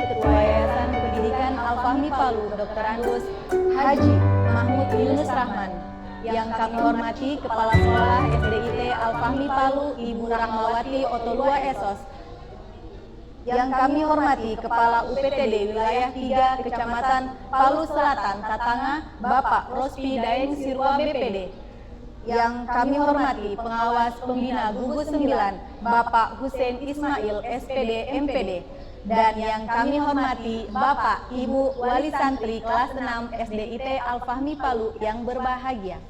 Ketua Yayasan Pendidikan Al-Fahmi Palu, Dr. Andus Haji Mahmud Yunus Rahman. Yang kami hormati Kepala Sekolah SDIT Al-Fahmi Palu, Ibu Rahmawati Otolua Esos. Yang kami hormati Kepala UPTD Wilayah 3 Kecamatan Palu Selatan, Tatanga, Bapak Rospi Daeng Sirwa BPD. Yang kami hormati Pengawas Pembina Gugus 9, Bapak Hussein Ismail SPD MPD. Dan yang kami hormati Bapak Ibu Wali Santri kelas 6 SDIT Al-Fahmi Palu yang berbahagia.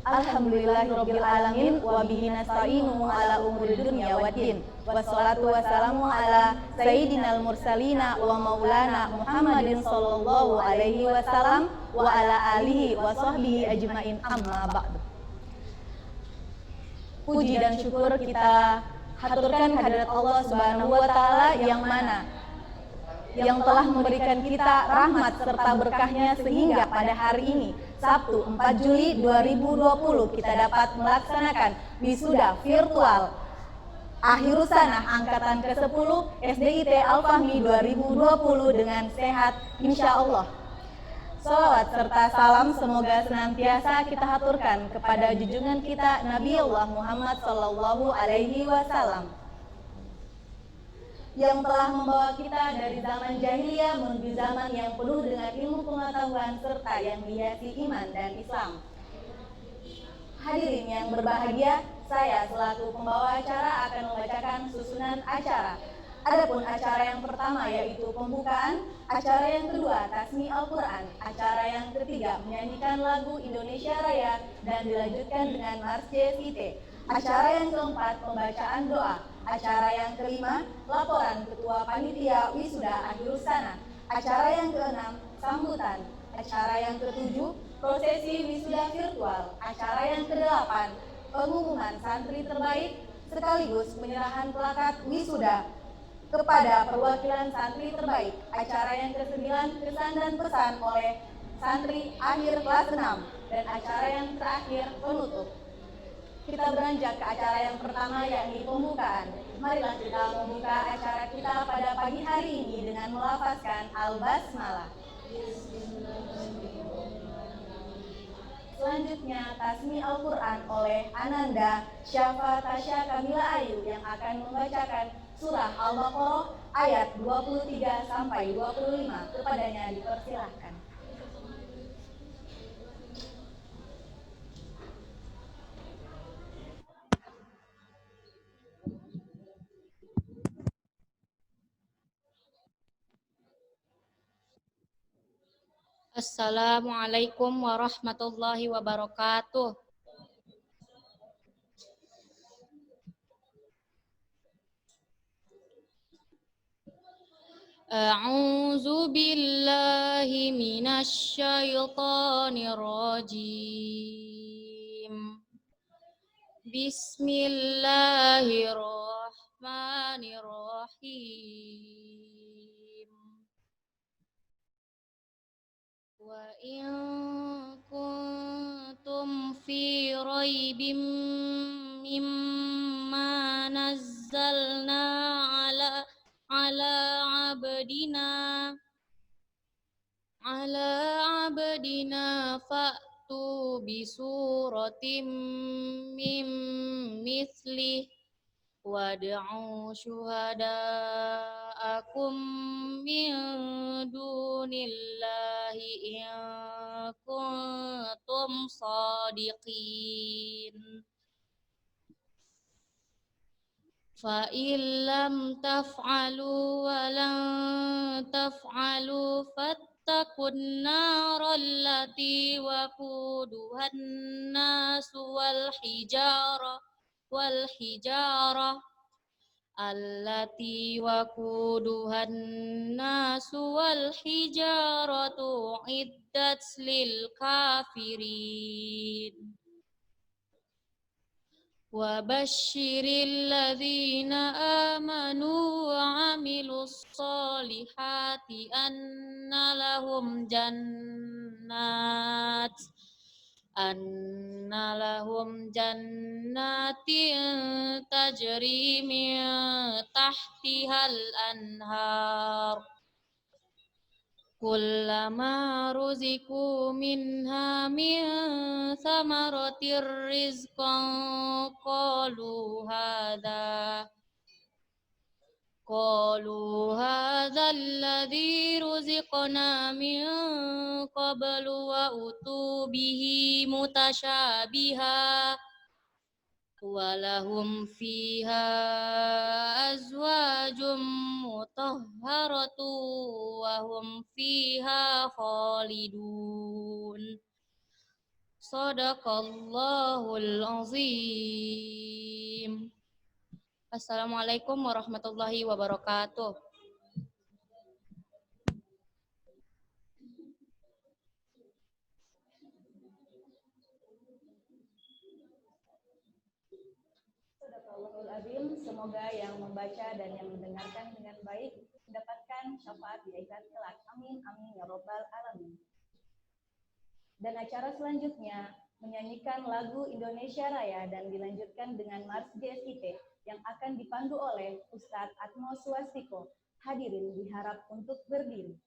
Alhamdulillahirabbil alamin wa bihi nasta'inu ala umuri dunya waddin. Wassalatu wassalamu ala sayyidinal mursalina wa maulana Muhammadin sallallahu alaihi wasallam wa ala alihi wa sahbihi ajmain, amma ba'du. Puji dan syukur kita haturkan kehadirat Allah Subhanahu wa taala yang telah memberikan kita rahmat serta berkahnya sehingga pada hari ini Sabtu 4 Juli 2020 kita dapat melaksanakan wisuda virtual Akhirus Sanah angkatan ke-10 SDIT Al-Fahmi 2020 dengan sehat insya Allah. Salawat serta salam semoga senantiasa kita haturkan kepada junjungan kita Nabi Allah Muhammad Sallallahu Alaihi Wasallam yang telah membawa kita dari zaman jahiliyah menuju zaman yang penuh dengan ilmu pengetahuan serta yang dihiasi iman dan Islam. Hadirin yang berbahagia, saya selaku pembawa acara akan membacakan susunan acara. Adapun acara yang pertama yaitu pembukaan, acara yang kedua tasmi Al-Quran, acara yang ketiga menyanyikan lagu Indonesia Raya dan dilanjutkan dengan Mars JSIT, acara yang keempat pembacaan doa, acara yang kelima laporan Ketua Panitia Wisuda Akhirus Sanah, acara yang keenam sambutan, acara yang ketujuh prosesi wisuda virtual, acara yang kedelapan pengumuman santri terbaik sekaligus penyerahan plakat wisuda kepada perwakilan santri terbaik, acara yang ke-9 kesan dan pesan oleh santri akhir kelas 6, dan acara yang terakhir penutup. Kita beranjak ke acara yang pertama yakni pembukaan. Marilah kita membuka acara kita pada pagi hari ini dengan melafazkan Al-Basmalah. Selanjutnya tasmi Al-Quran oleh Ananda Syafa Tasya Kamila Ayu yang akan membacakan surah Al-Baqarah ayat 23 sampai 25. Kepadanya dipersilahkan. Assalamualaikum warahmatullahi wabarakatuh. A'udzu billahi minasy syaithanir rajim. Bismillahirrahmanirrahim. Wa in kuntum fi raibim mimma nazzalna ala abdina fa'tu bi suratim mim mithlih wad'u syuhada'akum min dunillahi in kuntum shadiqin. Fa illam taf'alu wa lan taf'alu fattaqun naral lati waquduhan nasu wal hijarah allati waquduhan nasu wal hijaratu iddat lil kafirin. Wa basyiril ladzina amanu wa amilus solihati anna lahum anna lahum jannatin tajri min tahtihal anhar kullama ruziku minha min samaratir rizqan qalu hadha alladhi ruziqna min qablu wa utu bihi mutasyabiha walahum fiha azwajum mutahharatu wa hum fiha khalidun. Shadaqallahul azim. Assalamualaikum warahmatullahi wabarakatuh. Sadaqallahul azim. Semoga yang membaca dan yang mendengarkan dengan baik mendapatkan syafaat di akhirat kelak. Amin amin ya robbal alamin. Dan acara selanjutnya menyanyikan lagu Indonesia Raya dan dilanjutkan dengan Mars GSIP yang akan dipandu oleh Ustadz Atmo Swastiko. Hadirin diharap untuk berdiri.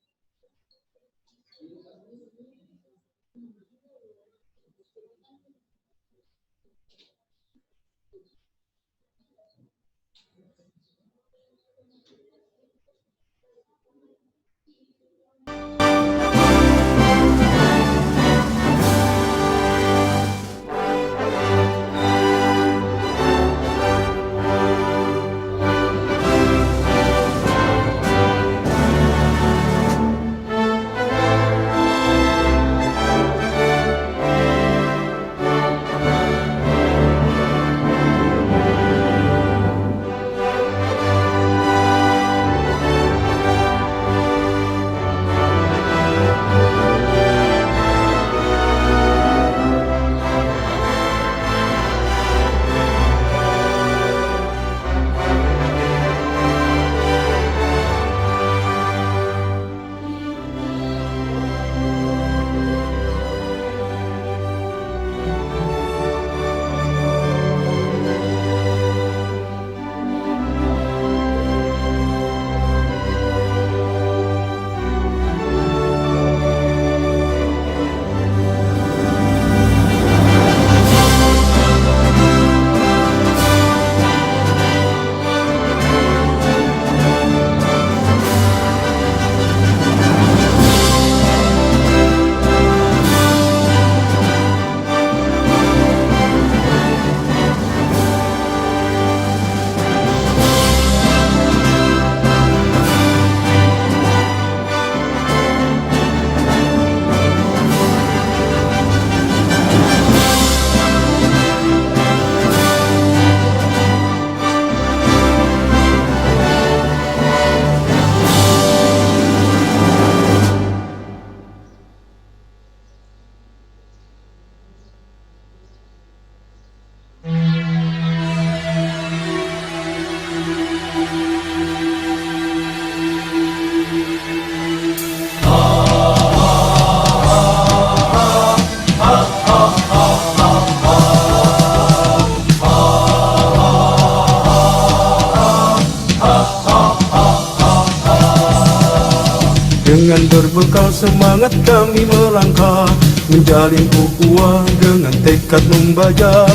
Dengan berbekal semangat kami melangkah, menjalin ukhuwah dengan tekad membaca,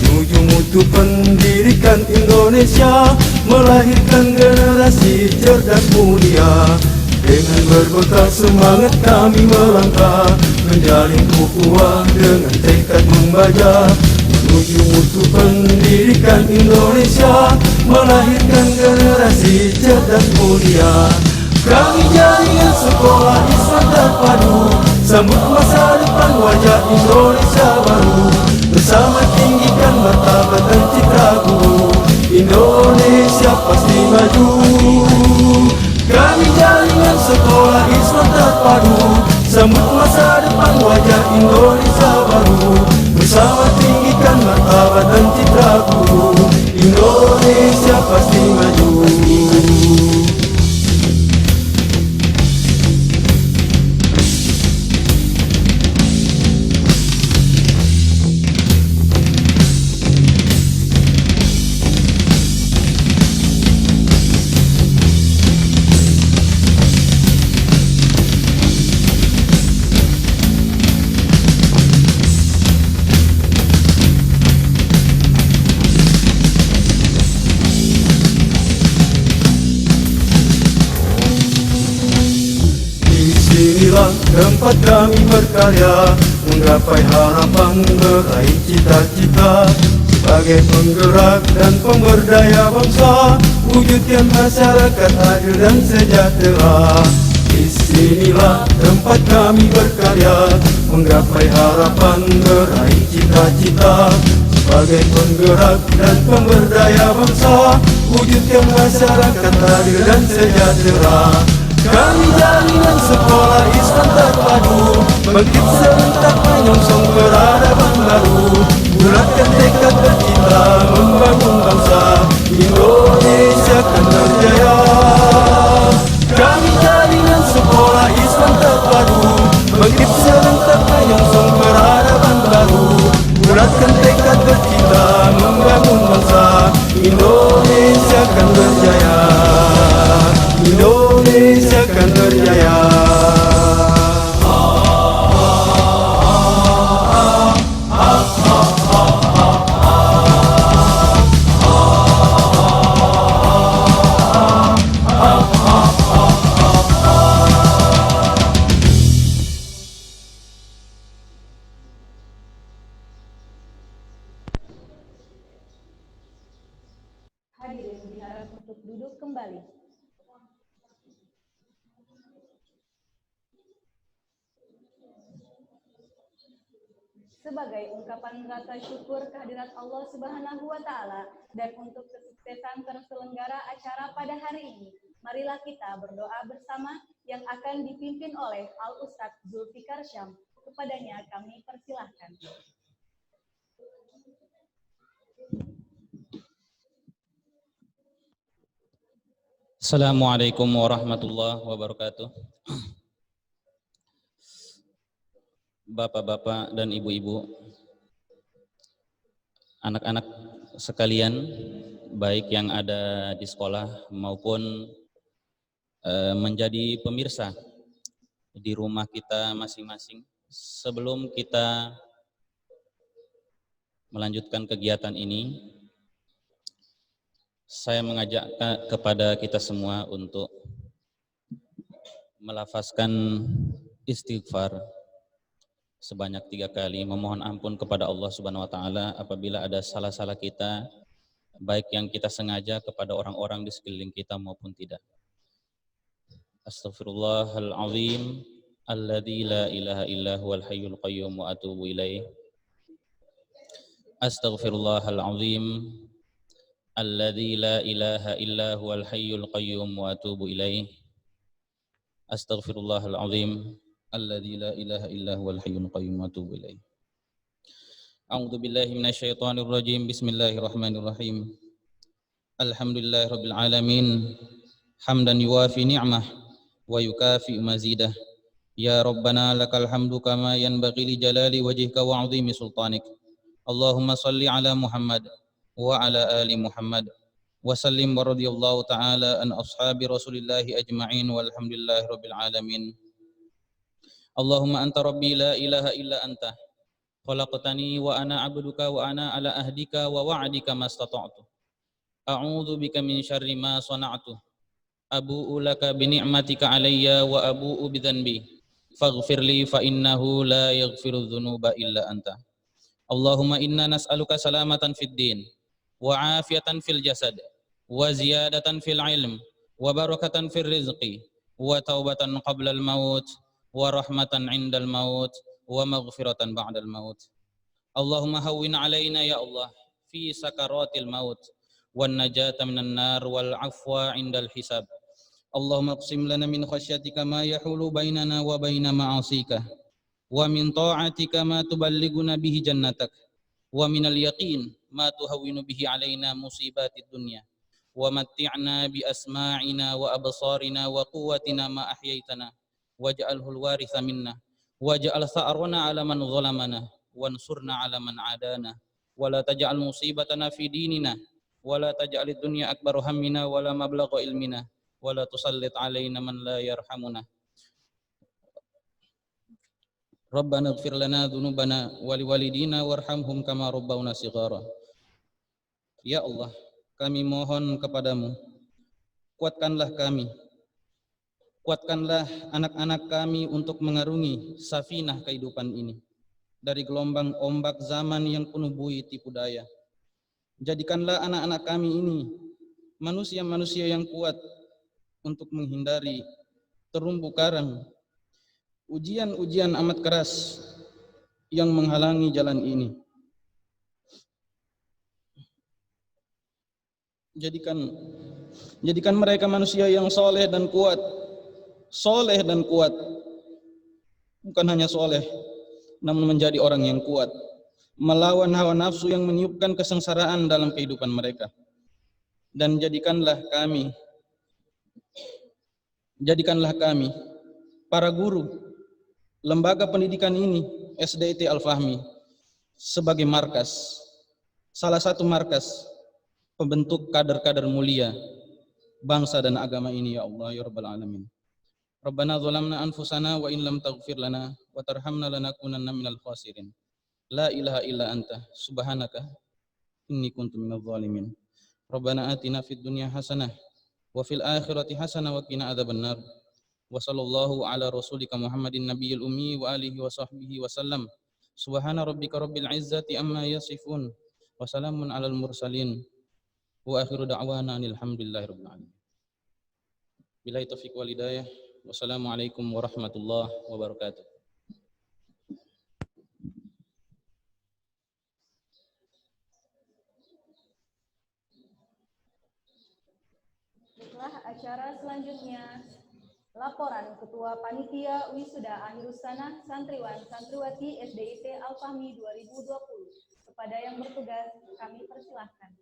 menuju mutu pendidikan Indonesia, melahirkan generasi cerdas mulia. Dengan berbekal semangat kami melangkah, menjalin ukhuwah dengan tekad membaca, menuju mutu pendidikan Indonesia, melahirkan generasi cerdas mulia. Kami jaringan sekolah Islam terpadu, sambut masa depan wajah Indonesia baru, bersama tinggikan martabat dan citra guru, Indonesia pasti maju. Kami jaringan sekolah Islam terpadu, sambut masa depan wajah Indonesia baru, bersama tinggikan martabat dan citra guru, Indonesia pasti maju. tempat kami berkarya, menggapai harapan, meraih cita-cita. Sebagai penggerak dan pemberdaya bangsa, wujudkan masyarakat adil dan sejahtera. Disinilah tempat kami berkarya, menggapai harapan, meraih cita-cita. Sebagai penggerak dan pemberdaya bangsa, wujudkan masyarakat adil dan sejahtera. Kami jalinan sekolah Islam terpadu, bangkit serentak menyongsong peradaban baru. Bulatkan tekad bercita membangun bangsa, Indonesia akan berjaya. Kami jalinan sekolah Islam terpadu, bangkit serentak menyongsong peradaban baru. Bulatkan tekad bercita membangun bangsa, Indonesia akan berjaya. Indonesia akan berjaya. Hadirin diharap untuk duduk kembali. Sebagai ungkapan rasa syukur kehadirat Allah Subhanahu wa Ta'ala dan untuk kesuksesan terselenggara acara pada hari ini, marilah kita berdoa bersama yang akan dipimpin oleh Al-Ustadz Zulfikar Syam. Kepadanya kami persilahkan. Assalamualaikum warahmatullahi wabarakatuh. Bapak-bapak dan ibu-ibu, anak-anak sekalian, baik yang ada di sekolah maupun menjadi pemirsa di rumah kita masing-masing. Sebelum kita melanjutkan kegiatan ini, saya mengajak kepada kita semua untuk melafazkan istighfar sebanyak 3 kali, memohon ampun kepada Allah Subhanahu wa Ta'ala apabila ada salah-salah kita, baik yang kita sengaja kepada orang-orang di sekeliling kita maupun tidak. Astaghfirullahalazim alladzi la ilaha illa huwal hayyul qayyum wa atubu ilaih. Astaghfirullahalazim alladzi la ilaha illa huwal hayyul qayyum wa atubu ilaih. Astaghfirullahalazim alladzi la ilaha illa huwal hayyul qayyum wa atubu ilaih. A'udzu billahi minasyaitonir rajim. Bismillahirrahmanirrahim. Alhamdulillahirabbil alamin. Hamdan yuwafi ni'mah wa yukafi mazidah. Ya Rabbana lakal hamdu kama yanbaghi li jalali wajhika wa 'azimi sultanik. Allahumma salli ala Muhammad wa ala ali Muhammad wa sallim wa radiyallahu ta'ala an ashabi Rasulillahi ajma'in walhamdulillahi rabbil alamin. Allahumma anta rabbi la ilaha illa anta khalaqtani wa ana 'abduka wa ana ala ahdika wa wa'dika mastata'tu. A'udzu bika min syarri ma sana'tu. Abu'u laka bi ni'matika 'alayya wa abu'u bi dhanbi. Faghfirli fa innahu la yaghfiru dzunuba illa anta. Allahumma inna nas'aluka salamatan fid din wa 'afiyatan fil jasad wa ziyadatan fil 'ilm wa barakatan fil rizqi wa taubatan qabla al maut wa rahmatan 'indal maut wa maghfiratan ba'dal maut. Allahumma hawwin 'alaina ya Allah fi sakaratil maut wan najata minan nar wal 'afwa 'indal hisab. Allahumma aqsim lana min khasyatika ma yahulu bainana wa baina ma'asika wa min ta'atika ma tuballighuna bihi jannatak wa minal yaqin ma tuhawwinu bihi 'alaina musibatid dunya wa matti'na bi asma'ina wa absarina wa quwwatina ma ahyaitana waj'alhul waritha minna waj'al tha'rana 'ala man zalamana wansurna 'ala man 'adana wa la taj'al musibatana fi dinina wa la taj'alid dunya akbar hammina wa la mablagha ilmina wa la tusallit 'alaina man la yarhamuna. Rabbana ighfir lana dhunubana wa liwalidina warhamhum kama rabbawna shighara. Ya Allah, kami mohon kepadamu, kuatkanlah kami Kuatkanlah anak-anak kami untuk mengarungi safinah kehidupan ini dari gelombang ombak zaman yang penuh bui tipu daya. Jadikanlah anak-anak kami ini manusia-manusia yang kuat untuk menghindari terumbu karang, ujian-ujian amat keras yang menghalangi jalan ini. Jadikan mereka manusia yang soleh dan kuat. Soleh dan kuat. Bukan hanya soleh, namun menjadi orang yang kuat. Melawan hawa nafsu yang meniupkan kesengsaraan dalam kehidupan mereka. Dan jadikanlah kami, para guru, lembaga pendidikan ini, SDIT Al-Fahmi, sebagai markas, salah satu markas pembentuk kader-kader mulia bangsa dan agama ini, ya Allah, ya Rabbal Alamin. Rabbana zalamna anfusana wa in lam taghfir lana wa tarhamna lanakunanna minal khasirin. La ilaha illa anta subhanaka inni kuntu minadh dhalimin. Rabbana atina fid dunya hasanah wa fil akhirati hasanah wa qina adzabannar. Wa sallallahu ala rasulika Muhammadin nabiyil ummi wa alihi wa sahbihi wa sallam. Subhana rabbika rabbil izzati amma yasifun wa salamun alal mursalin wa akhiru da'wana alhamdulillahi rabbil alamin. Billahi taufiq wal hidayah. Wassalamualaikum warahmatullahi wabarakatuh. Baiklah, acara selanjutnya laporan Ketua Panitia Wisuda Akhirus Sanah Santriwan Santriwati SDIT Al-Fahmi 2020. Kepada yang bertugas kami persilahkan.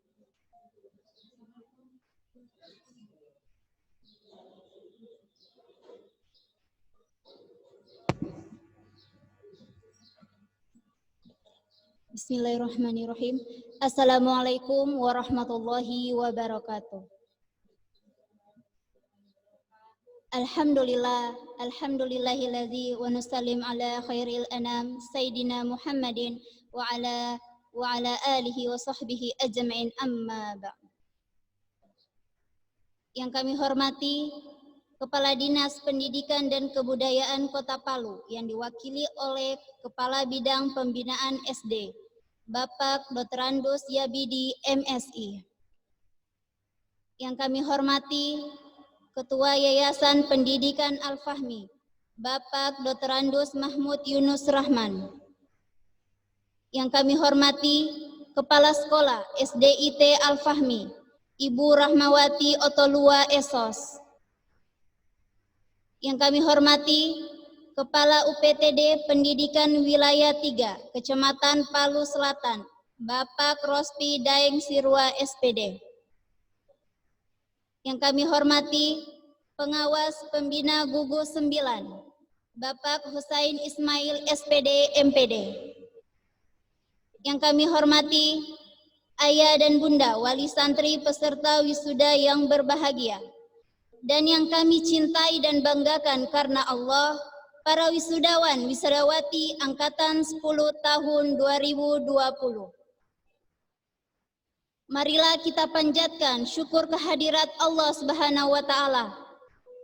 Bismillahirrahmanirrahim. Assalamualaikum warahmatullahi wabarakatuh. Alhamdulillahilladzi wa nusallim ala khairil anam Sayyidina Muhammadin wa ala alihi wa sahbihi ajma'in, amma ba'd. Yang kami hormati Kepala Dinas Pendidikan dan Kebudayaan Kota Palu yang diwakili oleh Kepala Bidang Pembinaan SD, Bapak Dr. Andus Yabidi, MSI. Yang kami hormati Ketua Yayasan Pendidikan Al-Fahmi, Bapak Dr. Andus Mahmud Yunus Rahman. Yang kami hormati Kepala Sekolah SDIT Al-Fahmi, Ibu Rahmawati Otolua Esos. Yang kami hormati Kepala UPTD Pendidikan Wilayah 3, Kecamatan Palu Selatan, Bapak Rospi Daeng Sirwa SPD. Yang kami hormati Pengawas Pembina Gugus 9, Bapak Husain Ismail SPD MPD. Yang kami hormati Ayah dan Bunda wali santri peserta wisuda yang berbahagia. Dan yang kami cintai dan banggakan karena Allah, para wisudawan wisudawati angkatan 10 tahun 2020. Marilah kita panjatkan syukur kehadirat Allah Subhanahu wa taala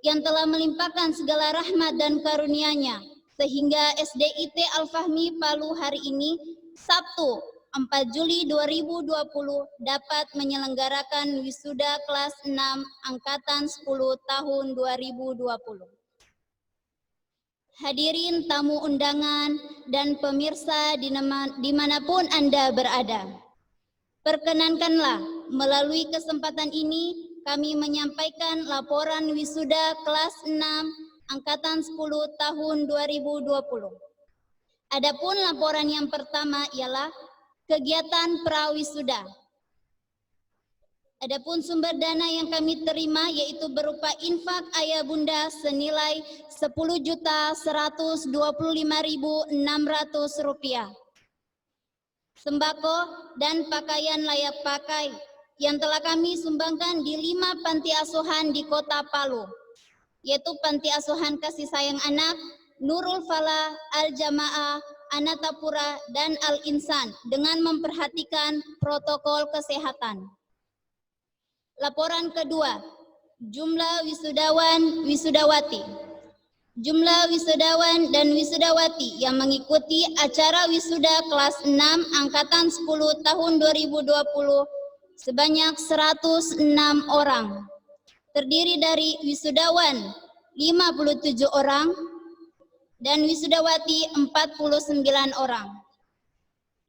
yang telah melimpahkan segala rahmat dan karunia-Nya sehingga SDIT Al-Fahmi Palu hari ini Sabtu 4 Juli 2020 dapat menyelenggarakan wisuda kelas 6 angkatan 10 tahun 2020. Hadirin tamu undangan dan pemirsa dimanapun Anda berada. Perkenankanlah melalui kesempatan ini kami menyampaikan laporan wisuda kelas 6 angkatan 10 tahun 2020. Adapun laporan yang pertama ialah kegiatan prawisuda. Adapun sumber dana yang kami terima yaitu berupa infak ayah bunda senilai Rp10.125.600, sembako dan pakaian layak pakai yang telah kami sumbangkan di 5 panti asuhan di Kota Palu, yaitu Panti Asuhan Kasih Sayang Anak, Nurul Falah, Al-Jamaah, Anatapura, dan Al-Insan dengan memperhatikan protokol kesehatan. Laporan kedua, jumlah wisudawan wisudawati. Jumlah wisudawan dan wisudawati yang mengikuti acara wisuda kelas 6 angkatan 10 tahun 2020 sebanyak 106 orang. Terdiri dari wisudawan 57 orang dan wisudawati 49 orang.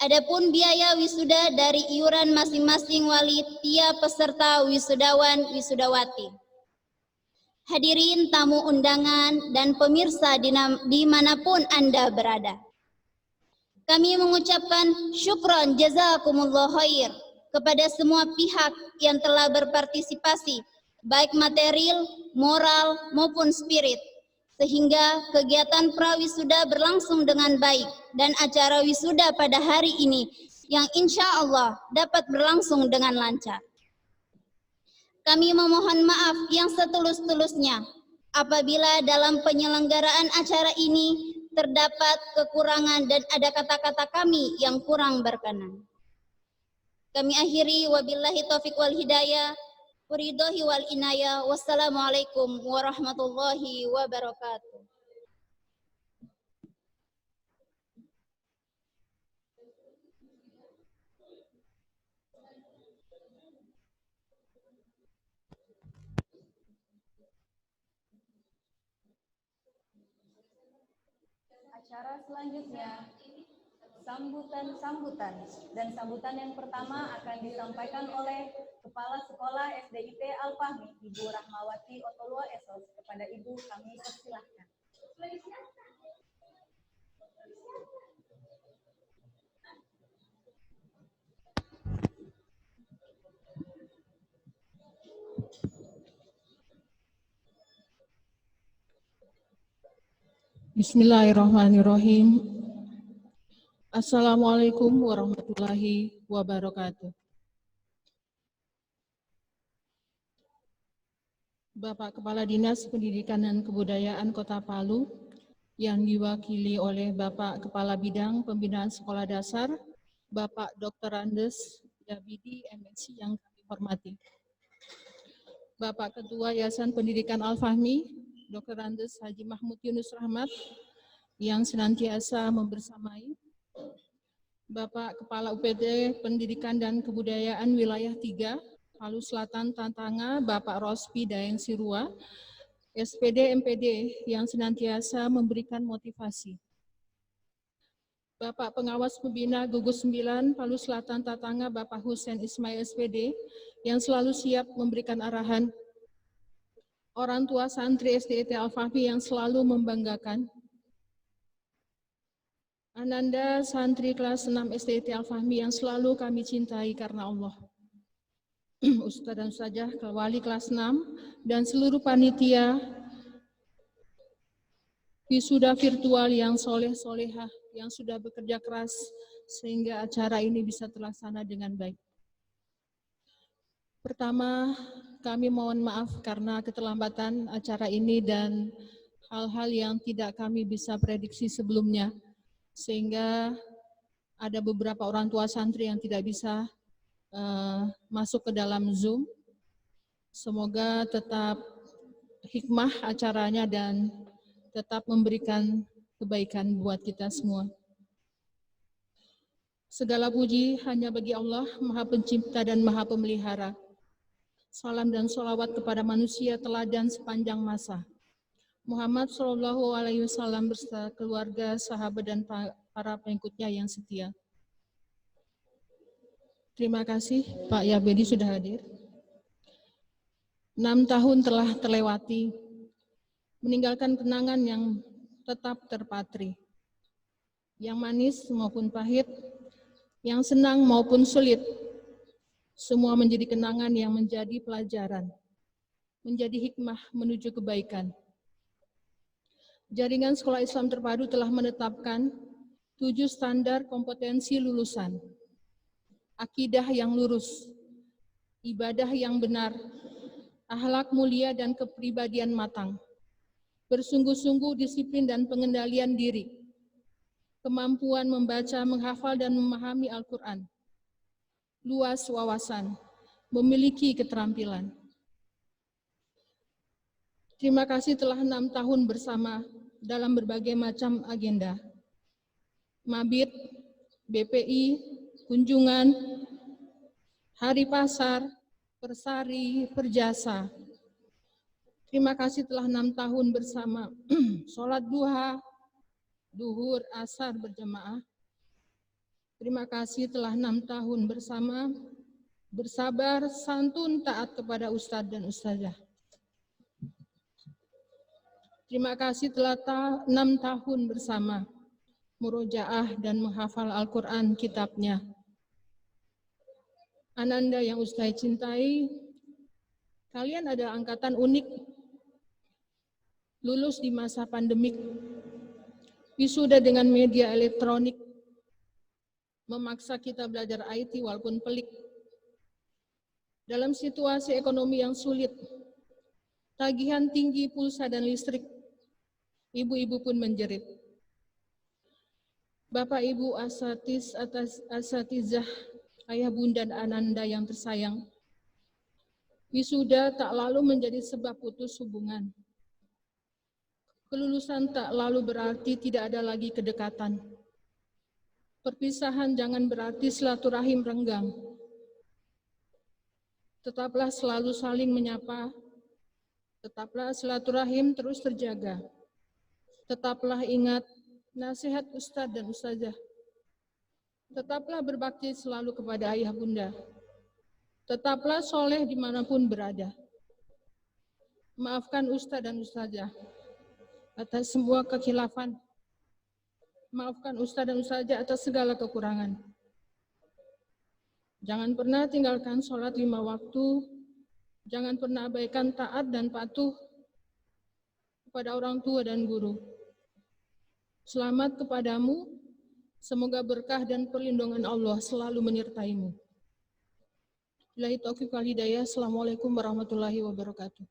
Adapun biaya wisuda dari iuran masing-masing wali tiap peserta wisudawan wisudawati. Hadirin tamu undangan dan pemirsa dimanapun Anda berada. Kami mengucapkan syukron jazakumullah khair kepada semua pihak yang telah berpartisipasi, baik material, moral, maupun spirit, sehingga kegiatan prawisuda berlangsung dengan baik dan acara wisuda pada hari ini yang insya Allah dapat berlangsung dengan lancar. Kami memohon maaf yang setulus-tulusnya apabila dalam penyelenggaraan acara ini terdapat kekurangan dan ada kata-kata kami yang kurang berkenan. Kami akhiri wabillahi taufiq wal hidayah, waridhahi wal inayah. Wassalamualaikum warahmatullahi wabarakatuh. Acara selanjutnya sambutan dan sambutan yang pertama akan disampaikan oleh Kepala Sekolah SDIT Al-Fahmi, Ibu Rahmawati Otolwa Esos. Kepada Ibu kami persilahkan. Bismillahirrahmanirrahim. Assalamualaikum warahmatullahi wabarakatuh. Bapak Kepala Dinas Pendidikan dan Kebudayaan Kota Palu yang diwakili oleh Bapak Kepala Bidang Pembinaan Sekolah Dasar, Bapak Dr. Andes Yabidi MSc yang kami hormati. Bapak Ketua Yayasan Pendidikan Al-Fahmi, Dr. Andes Haji Mahmud Yunus Rahmat yang senantiasa membersamai, Bapak Kepala UPD Pendidikan dan Kebudayaan Wilayah 3, Palu Selatan Tantanga, Bapak Rospi Daeng Sirua, SPD MPD yang senantiasa memberikan motivasi. Bapak Pengawas Pembina Gugus 9 Palu Selatan Tantanga, Bapak Husein Ismail SPD yang selalu siap memberikan arahan. Orang tua santri SDIT Al-Fahmi yang selalu membanggakan. Ananda santri kelas 6 SDIT Al-Fahmi yang selalu kami cintai karena Allah. Ustadz dan Ustazah wali kelas 6 dan seluruh panitia wisuda virtual yang soleh-solehah yang sudah bekerja keras sehingga acara ini bisa terlaksana dengan baik. Pertama, kami mohon maaf karena keterlambatan acara ini dan hal-hal yang tidak kami bisa prediksi sebelumnya, sehingga ada beberapa orang tua santri yang tidak bisa masuk ke dalam Zoom. Semoga tetap hikmah acaranya dan tetap memberikan kebaikan buat kita semua. Segala puji hanya bagi Allah, Maha Pencipta dan Maha Pemelihara. Salam dan sholawat kepada manusia teladan sepanjang masa. Muhammad SAW beserta keluarga, sahabat, dan para pengikutnya yang setia. Terima kasih Pak Yabedi sudah hadir. 6 tahun telah terlewati, meninggalkan kenangan yang tetap terpatri. Yang manis maupun pahit, yang senang maupun sulit, semua menjadi kenangan yang menjadi pelajaran, menjadi hikmah menuju kebaikan. Jaringan Sekolah Islam Terpadu telah menetapkan 7 standar kompetensi lulusan. Akidah yang lurus, ibadah yang benar, akhlak mulia dan kepribadian matang, bersungguh-sungguh disiplin dan pengendalian diri, kemampuan membaca, menghafal dan memahami Al-Quran, luas wawasan, memiliki keterampilan. Terima kasih telah 6 tahun bersama dalam berbagai macam agenda. Mabit, BPI, kunjungan, hari pasar, persari, perjasa. Terima kasih telah 6 tahun bersama sholat duha, duhur, asar berjamaah. Terima kasih telah 6 tahun bersama bersabar, santun, taat kepada ustadz dan ustazah. Terima kasih telah 6 tahun bersama murojaah dan menghafal Al-Quran kitabnya. Ananda yang ustaz cintai, kalian adalah angkatan unik, lulus di masa pandemik, wisuda dengan media elektronik, memaksa kita belajar IT walaupun pelik. Dalam situasi ekonomi yang sulit, tagihan tinggi pulsa dan listrik, ibu-ibu pun menjerit. Bapak Ibu asatizah, ayah bunda dan ananda yang tersayang, wisuda tak lalu menjadi sebab putus hubungan. Kelulusan tak lalu berarti tidak ada lagi kedekatan. Perpisahan jangan berarti silaturahim renggang. Tetaplah selalu saling menyapa, tetaplah silaturahim terus terjaga. Tetaplah ingat nasihat ustadz dan ustazah. Tetaplah berbakti selalu kepada ayah bunda. Tetaplah soleh dimanapun berada. Maafkan ustadz dan ustazah atas semua kekhilafan. Maafkan ustadz dan ustazah atas segala kekurangan. Jangan pernah tinggalkan sholat 5 waktu. Jangan pernah abaikan taat dan patuh kepada orang tua dan guru. Selamat kepadamu, semoga berkah dan perlindungan Allah selalu menyertaimu. Billahi taufiq wal hidayah. Assalamualaikum warahmatullahi wabarakatuh.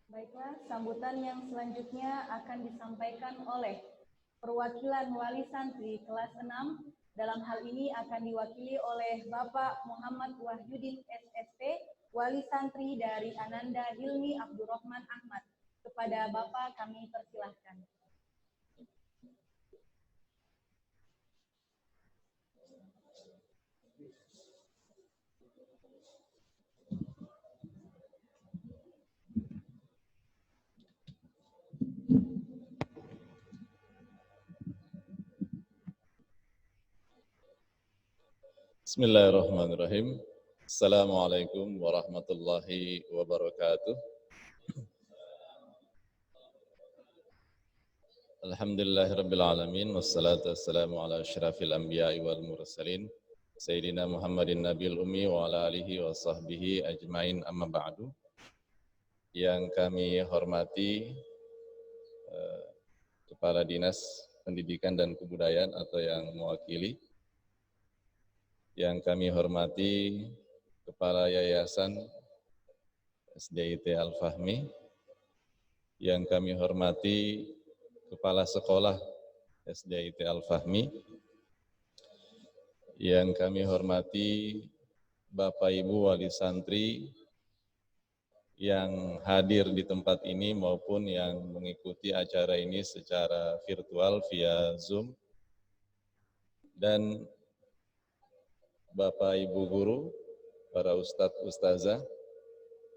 Baiklah, sambutan yang selanjutnya akan disampaikan oleh perwakilan wali santri kelas 6. Dalam hal ini akan diwakili oleh Bapak Muhammad Wahyudin SSP, wali santri dari Ananda Hilmi Abdurrahman Ahmad. Kepada Bapak kami persilahkan. Bismillahirrahmanirrahim. Assalamualaikum warahmatullahi wabarakatuh. Alhamdulillahirabbil alamin wassalatu wassalamu ala asyrafil anbiya'i wal mursalin sayyidina Muhammadin nabiyil ummi wa ala alihi wa sahbihi ajmain, amma ba'du. Yang kami hormati Kepala Dinas Pendidikan dan Kebudayaan atau yang mewakili, yang kami hormati Kepala Yayasan SDIT Al-Fahmi, yang kami hormati Kepala Sekolah SDIT Al-Fahmi, yang kami hormati Bapak Ibu Wali Santri yang hadir di tempat ini maupun yang mengikuti acara ini secara virtual via Zoom, dan Bapak Ibu Guru, para Ustadz Ustazah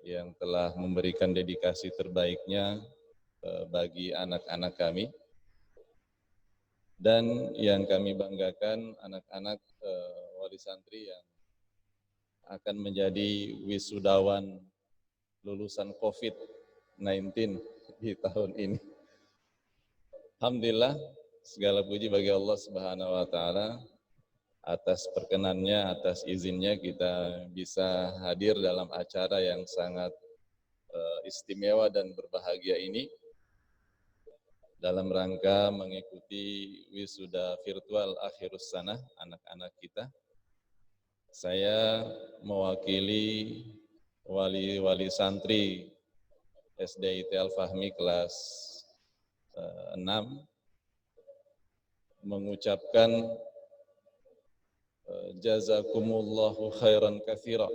yang telah memberikan dedikasi terbaiknya bagi anak-anak kami, dan yang kami banggakan anak-anak wali santri yang akan menjadi wisudawan lulusan COVID-19 di tahun ini. Alhamdulillah, segala puji bagi Allah Subhanahu wa Ta'ala. Atas perkenannya, atas izinnya kita bisa hadir dalam acara yang sangat istimewa dan berbahagia ini dalam rangka mengikuti wisuda virtual akhirus sanah anak-anak kita. Saya mewakili wali santri SDIT Al-Fahmi kelas 6 mengucapkan jazakumullahu khairan katsira.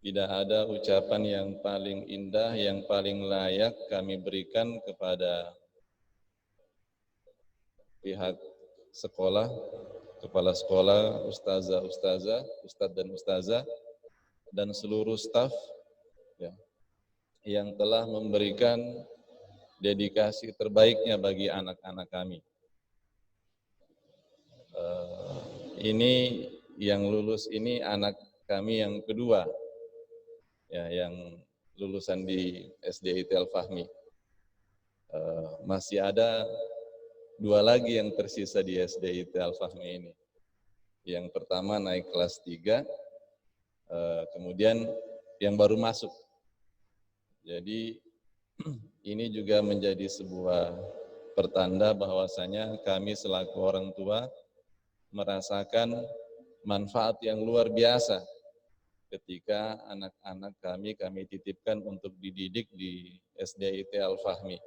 Tidak ada ucapan yang paling indah, yang paling layak kami berikan kepada pihak sekolah, kepala sekolah, ustadz dan ustazah, dan seluruh staf ya, yang telah memberikan dedikasi terbaiknya bagi anak-anak kami. Ini yang lulus ini anak kami yang kedua, ya, yang lulusan di SDIT Al-Fahmi. Masih ada 2 lagi yang tersisa di SDIT Al-Fahmi ini. Yang pertama naik kelas 3, kemudian yang baru masuk. Jadi ini juga menjadi sebuah pertanda bahwasanya kami selaku orang tua merasakan manfaat yang luar biasa ketika anak-anak kami titipkan untuk dididik di SDIT Al-Fahmi.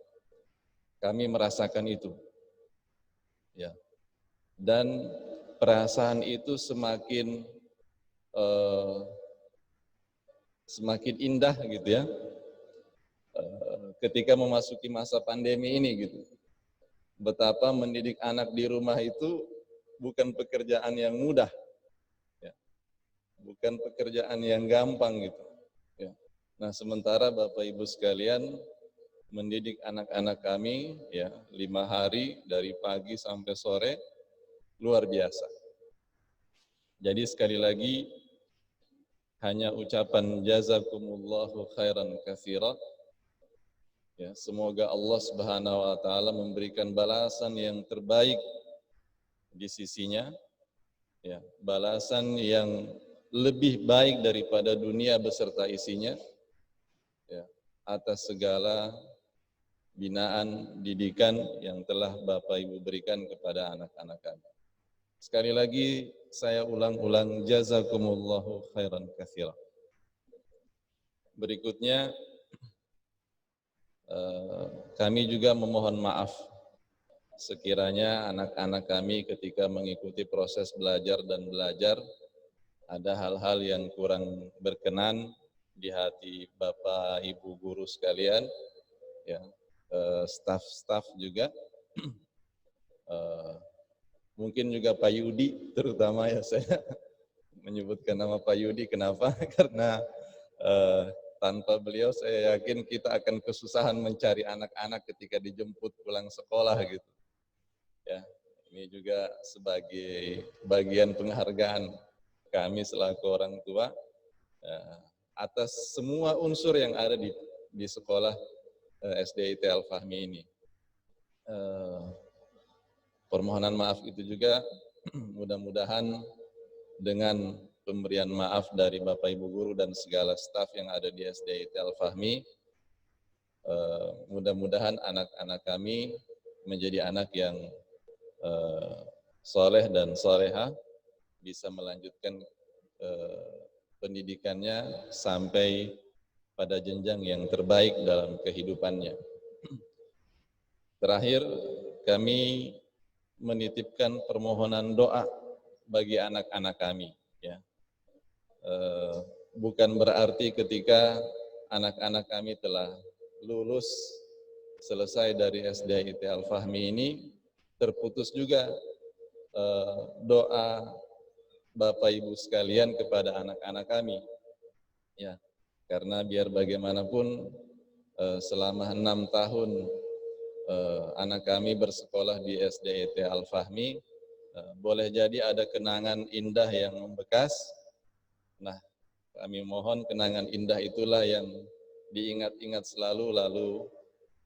Kami merasakan itu. Ya. Dan perasaan itu semakin indah gitu ya. Ketika memasuki masa pandemi ini gitu. Betapa mendidik anak di rumah itu bukan pekerjaan yang mudah. Ya. Bukan pekerjaan yang gampang gitu. Ya. Nah, sementara Bapak Ibu sekalian mendidik anak-anak kami ya 5 hari dari pagi sampai sore luar biasa. Jadi sekali lagi hanya ucapan jazakumullahu khairan katsira. Ya, semoga Allah Subhanahu wa taala memberikan balasan yang terbaik di sisinya. Ya, balasan yang lebih baik daripada dunia beserta isinya. Ya, atas segala binaan didikan yang telah Bapak Ibu berikan kepada anak-anak kami. Sekali lagi saya ulang-ulang jazakumullahu khairan katsira. Berikutnya kami juga memohon maaf sekiranya anak-anak kami ketika mengikuti proses belajar ada hal-hal yang kurang berkenan di hati Bapak Ibu guru sekalian, ya, staf-staf juga, mungkin juga Pak Yudi terutama ya, saya menyebutkan nama Pak Yudi kenapa? Karena tanpa beliau saya yakin kita akan kesusahan mencari anak-anak ketika dijemput pulang sekolah gitu. Ya, ini juga sebagai bagian penghargaan kami selaku orang tua atas semua unsur yang ada di sekolah SDIT Al-Fahmi ini. Permohonan maaf itu juga mudah-mudahan dengan pemberian maaf dari Bapak Ibu guru dan segala staf yang ada di SDIT Al-Fahmi, mudah-mudahan anak-anak kami menjadi anak yang soleh dan soleha, bisa melanjutkan pendidikannya sampai pada jenjang yang terbaik dalam kehidupannya. Terakhir, kami menitipkan permohonan doa bagi anak-anak kami. Ya. Bukan berarti ketika anak-anak kami telah lulus selesai dari SDIT Al-Fahmi ini terputus juga doa Bapak Ibu sekalian kepada anak-anak kami. Ya, karena biar bagaimanapun selama 6 tahun anak kami bersekolah di SDIT Al-Fahmi, boleh jadi ada kenangan indah yang membekas. Nah, kami mohon kenangan indah itulah yang diingat-ingat selalu, lalu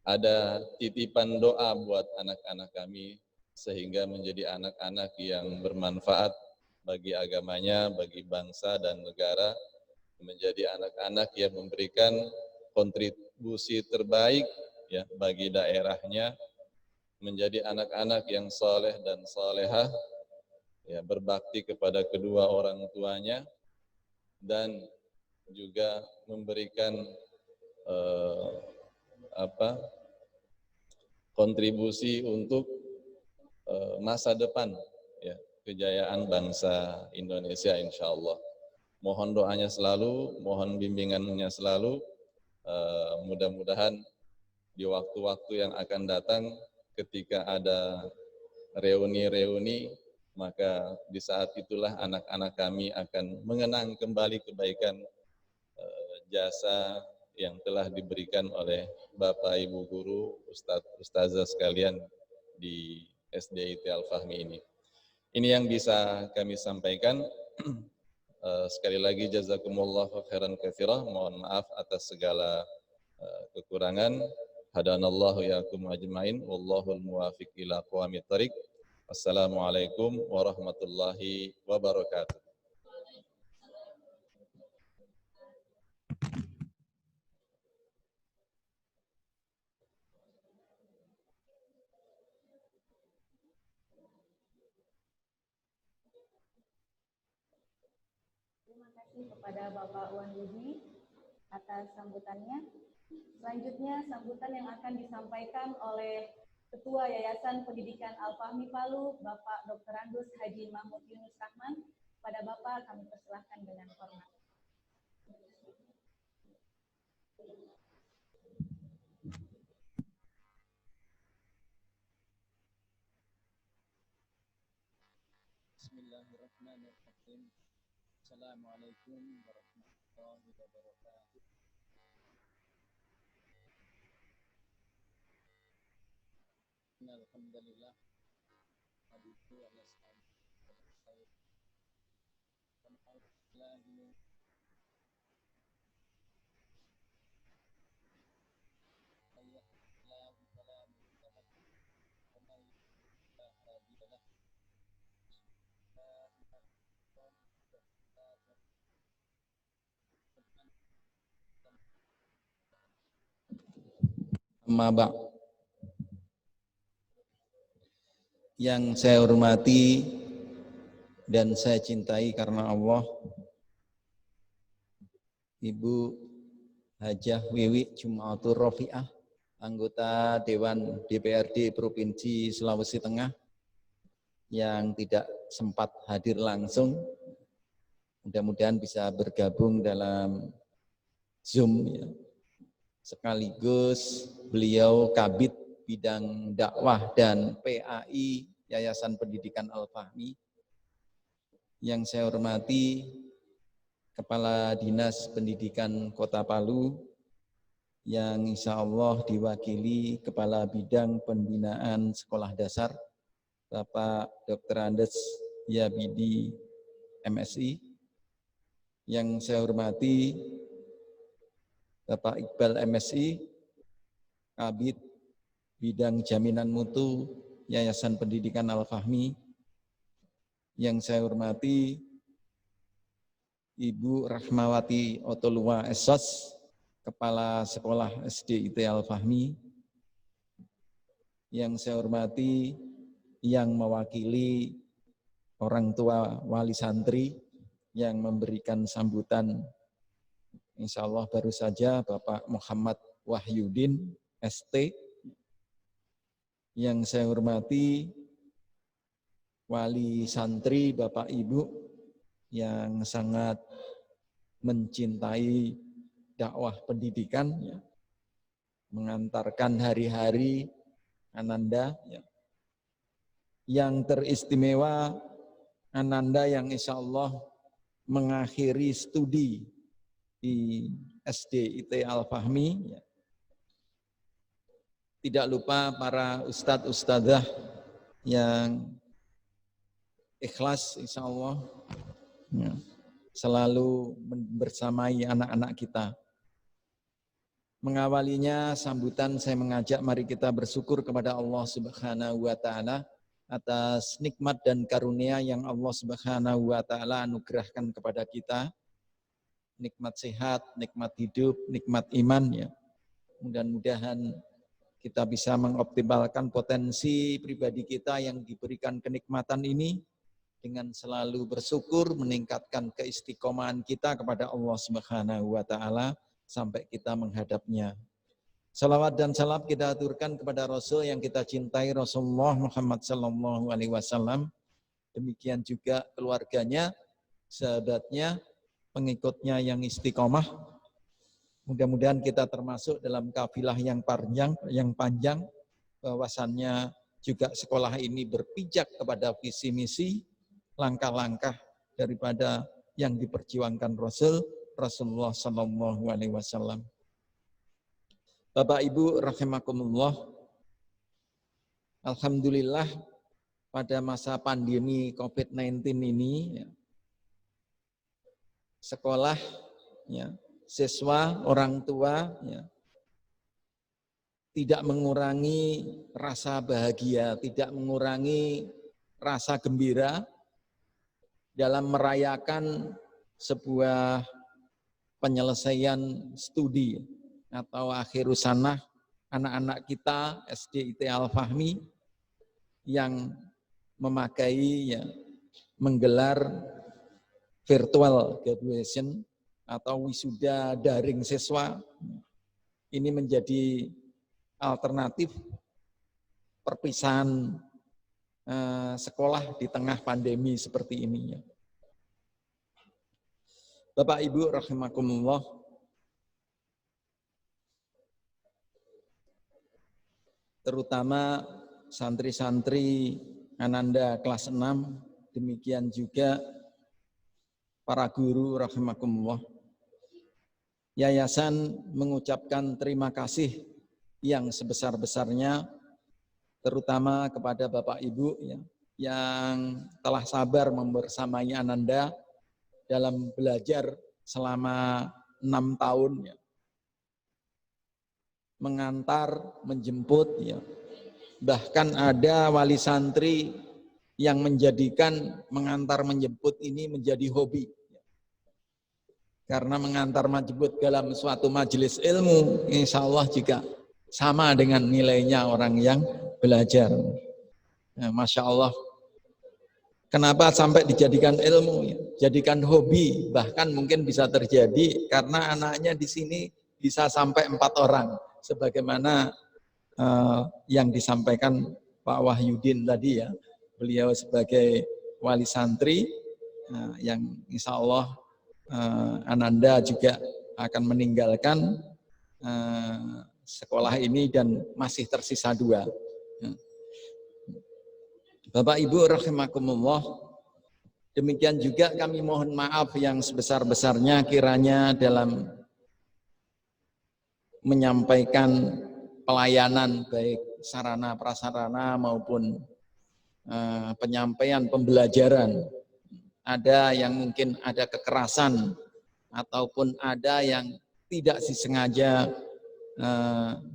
ada titipan doa buat anak-anak kami sehingga menjadi anak-anak yang bermanfaat bagi agamanya, bagi bangsa dan negara, menjadi anak-anak yang memberikan kontribusi terbaik ya bagi daerahnya, menjadi anak-anak yang soleh dan solehah, ya, berbakti kepada kedua orang tuanya, dan juga memberikan kontribusi untuk masa depan ya, kejayaan bangsa Indonesia insya Allah. Mohon doanya selalu, mohon bimbingannya selalu. Mudah-mudahan di waktu-waktu yang akan datang ketika ada reuni-reuni, maka di saat itulah anak-anak kami akan mengenang kembali kebaikan jasa yang telah diberikan oleh Bapak Ibu Guru, Ustazah sekalian di SDIT Al-Fahmi ini. Ini yang bisa kami sampaikan. Sekali lagi jazakumullahu khairan katsira. Mohon maaf atas segala kekurangan. Hadanallahu yakum ajmain. Wallahul muwafiq ila aqwamit thariq. Wassalamualaikum warahmatullahi wabarakatuh. Terima kasih kepada Bapak Wan Budi atas sambutannya. Selanjutnya sambutan yang akan disampaikan oleh Ketua Yayasan Pendidikan Al-Fahmi Palu, Bapak Dr. Andus Haji Mahmud Yunus Rahman. Pada Bapak kami persilahkan dengan hormat. Bismillahirrahmanirrahim. Assalamualaikum warahmatullahi wabarakatuh. Alhamdulillah. Mabak. Yang saya hormati dan saya cintai karena Allah, Ibu Hajah Wiwi Jum'atul Rafi'ah, anggota Dewan DPRD Provinsi Sulawesi Tengah yang tidak sempat hadir langsung, mudah-mudahan bisa bergabung dalam Zoom ya. Sekaligus beliau Kabid Bidang Dakwah dan PAI Yayasan Pendidikan Al-Fahmi. Yang saya hormati Kepala Dinas Pendidikan Kota Palu, yang insya Allah diwakili Kepala Bidang Pembinaan Sekolah Dasar, Bapak Dr. Andes Yabidi, MSI. Yang saya hormati Bapak Iqbal, MSI, Kabid Bidang Jaminan Mutu Yayasan Pendidikan Al-Fahmi. Yang saya hormati Ibu Rahmawati Otolua Esos, Kepala Sekolah SDIT Al-Fahmi. Yang saya hormati yang mewakili orang tua wali santri yang memberikan sambutan, insya Allah baru saja Bapak Muhammad Wahyudin, ST. Yang saya hormati wali santri Bapak Ibu yang sangat mencintai dakwah pendidikan, ya, mengantarkan hari-hari Ananda, ya. Yang teristimewa Ananda yang insya Allah mengakhiri studi di SDIT Al-Fahmi, ya. Tidak lupa para ustadz ustadzah yang ikhlas insya Allah, ya, selalu bersamai anak-anak kita. Mengawalinya sambutan saya mengajak mari kita bersyukur kepada Allah Subhanahu wa taala atas nikmat dan karunia yang Allah Subhanahu wa taala anugerahkan kepada kita. Nikmat sehat, nikmat hidup, nikmat iman, ya. Mudah-mudahan kita bisa mengoptimalkan potensi pribadi kita yang diberikan kenikmatan ini dengan selalu bersyukur, meningkatkan keistiqomahan kita kepada Allah Subhanahu wa taala sampai kita menghadapnya. Salawat dan salam kita aturkan kepada Rasul yang kita cintai, Rasulullah Muhammad sallallahu alaihi wasallam. Demikian juga keluarganya, sahabatnya, pengikutnya yang istiqomah. Mudah-mudahan kita termasuk dalam kafilah yang panjang, bahwasannya juga sekolah ini berpijak kepada visi misi, langkah-langkah daripada yang diperjuangkan Rasulullah sallallahu alaihi wasallam. Bapak Ibu rahimakumullah, alhamdulillah pada masa pandemi COVID-19 ini sekolah, siswa, orang tua tidak mengurangi rasa bahagia, tidak mengurangi rasa gembira dalam merayakan sebuah penyelesaian studi atau akhir sanah anak-anak kita SDIT Al-Fahmi yang memakai menggelar virtual graduation atau wisuda daring siswa. Ini menjadi alternatif perpisahan sekolah di tengah pandemi seperti ini. Bapak Ibu rahimakumullah, terutama santri-santri Ananda kelas 6, demikian juga para guru rahimakumullah. Yayasan mengucapkan terima kasih yang sebesar-besarnya terutama kepada Bapak Ibu yang telah sabar membersamai Ananda dalam belajar selama 6 tahun mengantar, menjemput, bahkan ada wali santri yang menjadikan mengantar menjemput ini menjadi hobi. Karena mengantar menjemput dalam suatu majelis ilmu, insya Allah juga sama dengan nilainya orang yang belajar. Masya Allah. Kenapa sampai dijadikan ilmu? Jadikan hobi, bahkan mungkin bisa terjadi karena anaknya di sini bisa sampai 4 orang. Sebagaimana yang disampaikan Pak Wahyudin tadi beliau sebagai wali santri yang insya Allah Ananda juga akan meninggalkan sekolah ini dan masih tersisa 2. Bapak Ibu rahimakumullah, demikian juga kami mohon maaf yang sebesar-besarnya kiranya dalam menyampaikan pelayanan baik sarana prasarana maupun penyampaian pembelajaran. Ada yang mungkin ada kekerasan ataupun ada yang tidak disengaja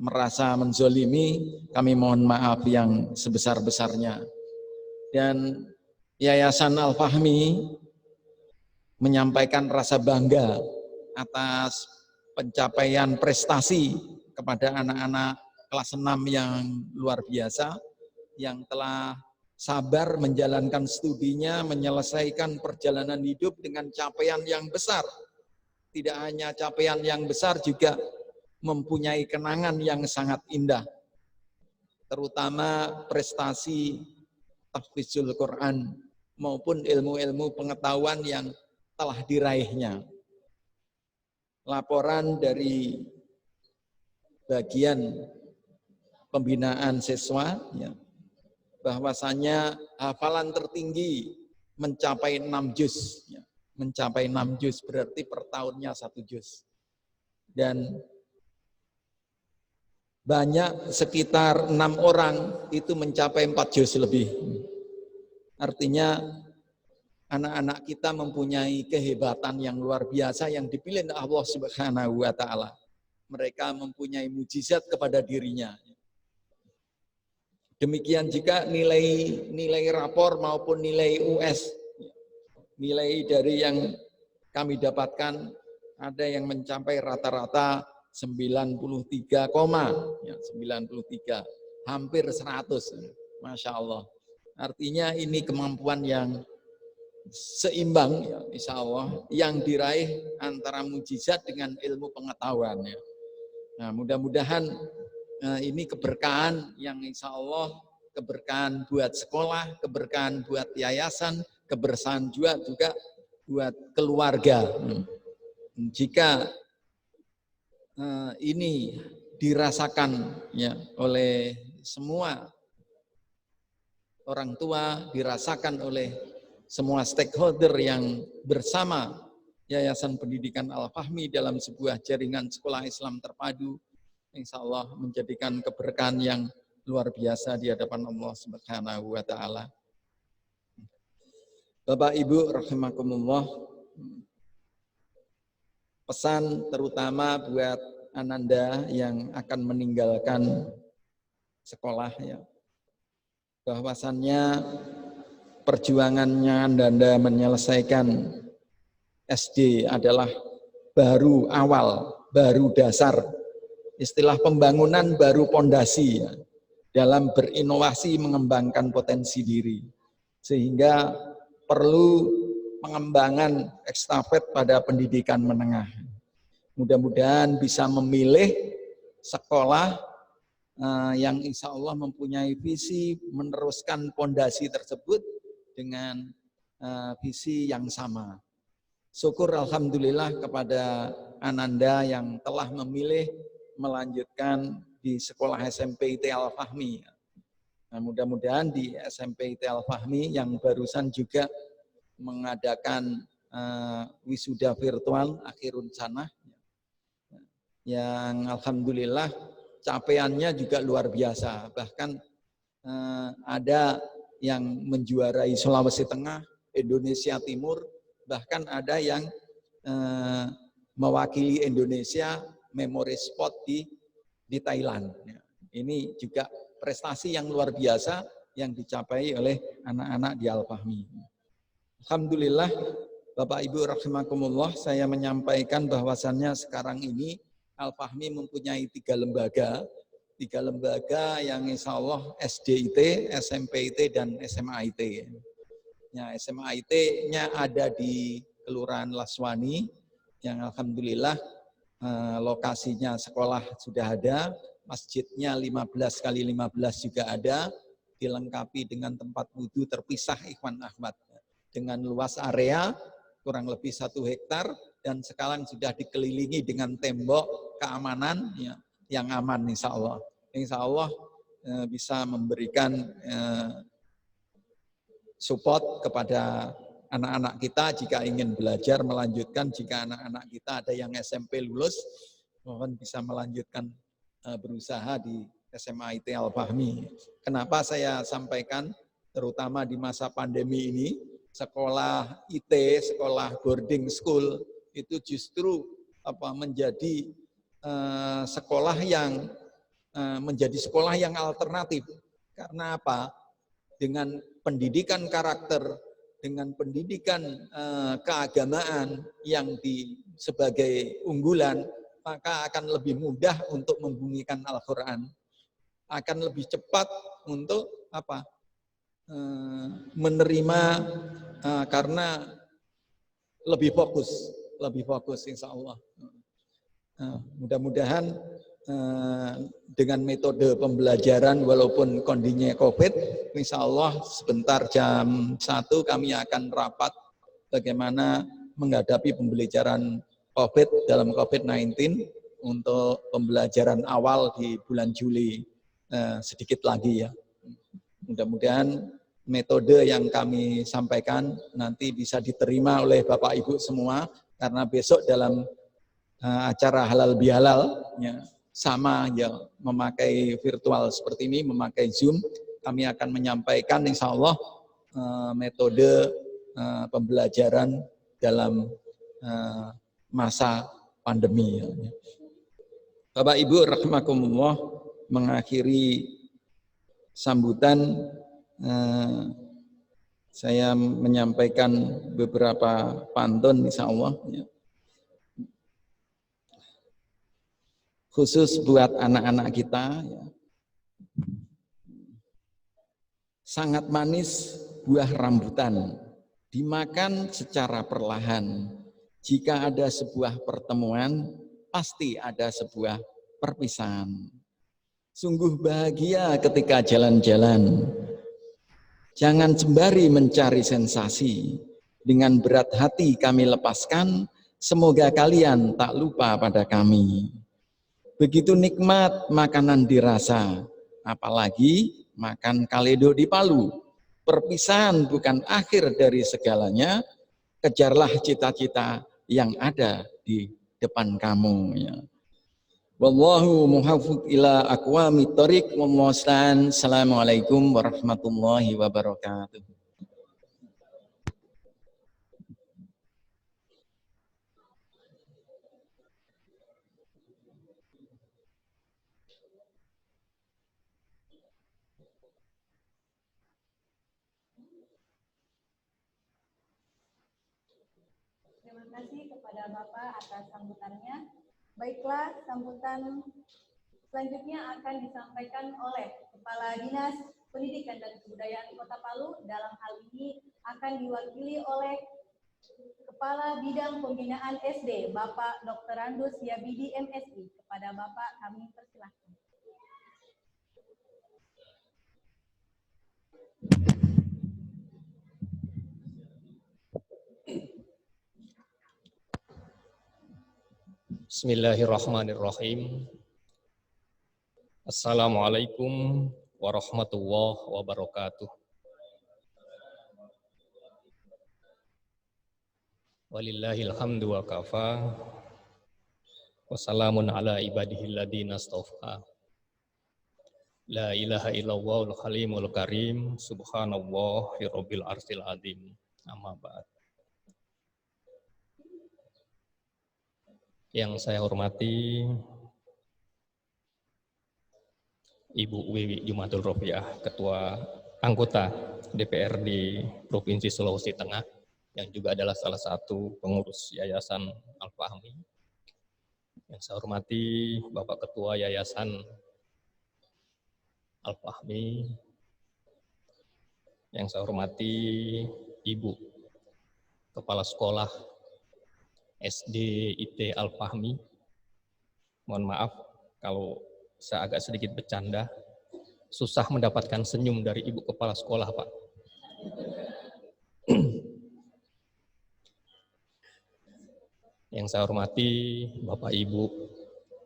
merasa menzolimi, kami mohon maaf yang sebesar-besarnya. Dan Yayasan Al-Fahmi menyampaikan rasa bangga atas pencapaian prestasi kepada anak-anak kelas 6 yang luar biasa, yang telah sabar menjalankan studinya, menyelesaikan perjalanan hidup dengan capaian yang besar. Tidak hanya capaian yang besar, juga mempunyai kenangan yang sangat indah. Terutama prestasi tahfizul Quran maupun ilmu-ilmu pengetahuan yang telah diraihnya. Laporan dari bagian pembinaan siswa bahwasanya hafalan tertinggi mencapai 6 juz. Mencapai 6 juz berarti per tahunnya 1 juz. Dan banyak sekitar 6 orang itu mencapai 4 juz lebih. Artinya anak-anak kita mempunyai kehebatan yang luar biasa yang dipilih Allah Subhanahu wa taala. Mereka mempunyai mujizat kepada dirinya. Demikian juga nilai rapor maupun nilai US. Nilai dari yang kami dapatkan ada yang mencapai rata-rata 93, 93, hampir 100. Masya Allah. Artinya ini kemampuan yang seimbang, insya Allah, yang diraih antara mujizat dengan ilmu pengetahuan. Nah, mudah-mudahan ini keberkahan yang insya Allah keberkahan buat sekolah, keberkahan buat yayasan, keberkahan juga buat keluarga. Jika ini dirasakan ya oleh semua orang tua, dirasakan oleh semua stakeholder yang bersama Yayasan Pendidikan Al-Fahmi dalam sebuah jaringan sekolah Islam terpadu, insya Allah menjadikan keberkahan yang luar biasa di hadapan Allah Subhanahu wa Ta'ala. Bapak Ibu rahimakumullah, pesan terutama buat Ananda yang akan meninggalkan sekolah ya, bahwasannya perjuangannya Ananda menyelesaikan SD adalah baru awal, baru dasar. Istilah pembangunan baru pondasi ya, dalam berinovasi mengembangkan potensi diri. Sehingga perlu pengembangan estafet pada pendidikan menengah. Mudah-mudahan bisa memilih sekolah yang insya Allah mempunyai visi meneruskan pondasi tersebut dengan visi yang sama. Syukur alhamdulillah kepada Ananda yang telah memilih melanjutkan di sekolah SMP IT Al-Fahmi. Nah, mudah-mudahan di SMP IT Al-Fahmi yang barusan juga mengadakan wisuda virtual akhirun sanah, yang alhamdulillah capaiannya juga luar biasa. Bahkan ada yang menjuarai Sulawesi Tengah, Indonesia Timur, bahkan ada yang mewakili Indonesia memory spot di Thailand. Ini juga prestasi yang luar biasa yang dicapai oleh anak-anak di Al-Fahmi. Alhamdulillah, Bapak Ibu rahimakumullah, saya menyampaikan bahwasannya sekarang ini Al-Fahmi mempunyai 3 lembaga yang insya Allah SDIT, SMPIT, dan SMAIT. Ya, SMAIT-nya ada di Kelurahan Laswani, yang alhamdulillah lokasinya sekolah sudah ada, masjidnya 15 kali 15 juga ada, dilengkapi dengan tempat wudhu terpisah Ikhwan Ahmad, dengan luas area kurang lebih 1 hektar, dan sekarang sudah dikelilingi dengan tembok keamanan ya, yang aman insya Allah. Insya Allah bisa memberikan support kepada anak-anak kita jika ingin belajar, melanjutkan. Jika anak-anak kita ada yang SMP lulus, mohon bisa melanjutkan berusaha di SMA IT Al-Fahmi. Kenapa saya sampaikan, terutama di masa pandemi ini, sekolah IT, sekolah boarding school, itu justru menjadi sekolah yang menjadi sekolah yang alternatif. Karena apa? Dengan pendidikan karakter, dengan pendidikan keagamaan yang sebagai unggulan, maka akan lebih mudah untuk membunyikan Al-Quran, akan lebih cepat untuk menerima karena lebih fokus insya Allah. Mudah-mudahan dengan metode pembelajaran walaupun kondisinya COVID, insya Allah sebentar jam 1 kami akan rapat bagaimana menghadapi pembelajaran COVID dalam COVID-19 untuk pembelajaran awal di bulan Juli sedikit lagi ya. Mudah-mudahan metode yang kami sampaikan nanti bisa diterima oleh Bapak Ibu semua, karena besok dalam acara halal bihalal ya, sama ya, memakai virtual seperti ini, memakai Zoom, kami akan menyampaikan insya Allah metode pembelajaran dalam masa pandemi. Ya. Bapak Ibu rahimakumullah, mengakhiri sambutan saya menyampaikan beberapa pantun insya Allah ya. Khusus buat anak-anak kita ya. Sangat manis buah rambutan, dimakan secara perlahan. Jika ada sebuah pertemuan, pasti ada sebuah perpisahan. Sungguh bahagia ketika jalan-jalan. Jangan sembari mencari sensasi. Dengan berat hati kami lepaskan, semoga kalian tak lupa pada kami. Begitu nikmat makanan dirasa, apalagi makan kaledo di Palu. Perpisahan bukan akhir dari segalanya, kejarlah cita-cita yang ada di depan kamu. Ya. Wallahu muhaffiq ila aqwamit thoriq wallahu a'lam. Assalamualaikum warahmatullahi wabarakatuh. Terima kasih kepada Bapak atas sambutannya. Baiklah, sambutan selanjutnya akan disampaikan oleh Kepala Dinas Pendidikan dan Kebudayaan Kota Palu. Dalam hal ini akan diwakili oleh Kepala Bidang Pembinaan SD, Bapak Dr. Randus Yabidi MSI. Kepada Bapak kami persilahkan. Bismillahirrahmanirrahim. Assalamualaikum warahmatullahi wabarakatuh. Walillahil hamdu wa kafa. Wassalamun ala ibadihil ladina astaghfa. La ilaha illallahul halimul karim. Subhanallah fi rabbil arsil azim. Amma ba'd. Yang saya hormati Ibu Wiwi Jumatul Rofiah, Ketua Anggota DPRD Provinsi Sulawesi Tengah, yang juga adalah salah satu pengurus Yayasan Al-Fahmi. Yang saya hormati Bapak Ketua Yayasan Al-Fahmi. Yang saya hormati Ibu Kepala Sekolah SD IT Al-Fahmi. Mohon maaf kalau saya agak sedikit bercanda. Susah mendapatkan senyum dari Ibu Kepala Sekolah, Pak. Yang saya hormati Bapak Ibu,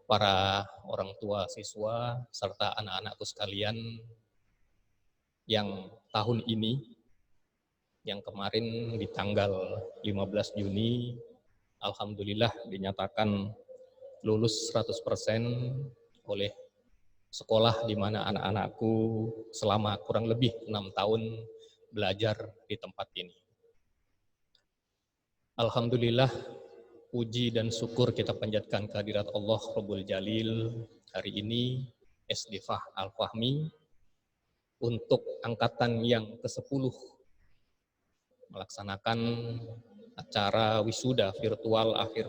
para orang tua siswa, serta anak-anakku sekalian yang tahun ini, yang kemarin di tanggal 15 Juni, alhamdulillah dinyatakan lulus 100% oleh sekolah di mana anak-anakku selama kurang lebih 6 tahun belajar di tempat ini. Alhamdulillah, puji dan syukur kita panjatkan kehadirat Allah Rabbul Jalil. Hari ini SD Al-Fahmi untuk angkatan yang ke-10 melaksanakan acara wisuda virtual akhir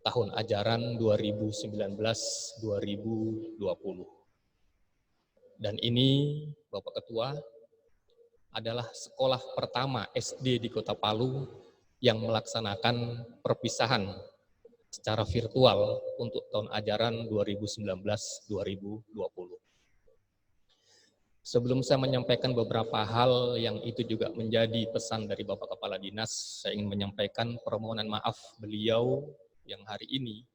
tahun ajaran 2019-2020. Dan ini, Bapak Ketua, adalah sekolah pertama SD di Kota Palu yang melaksanakan perpisahan secara virtual untuk tahun ajaran 2019-2020. Sebelum saya menyampaikan beberapa hal yang itu juga menjadi pesan dari Bapak Kepala Dinas, saya ingin menyampaikan permohonan maaf beliau yang hari ini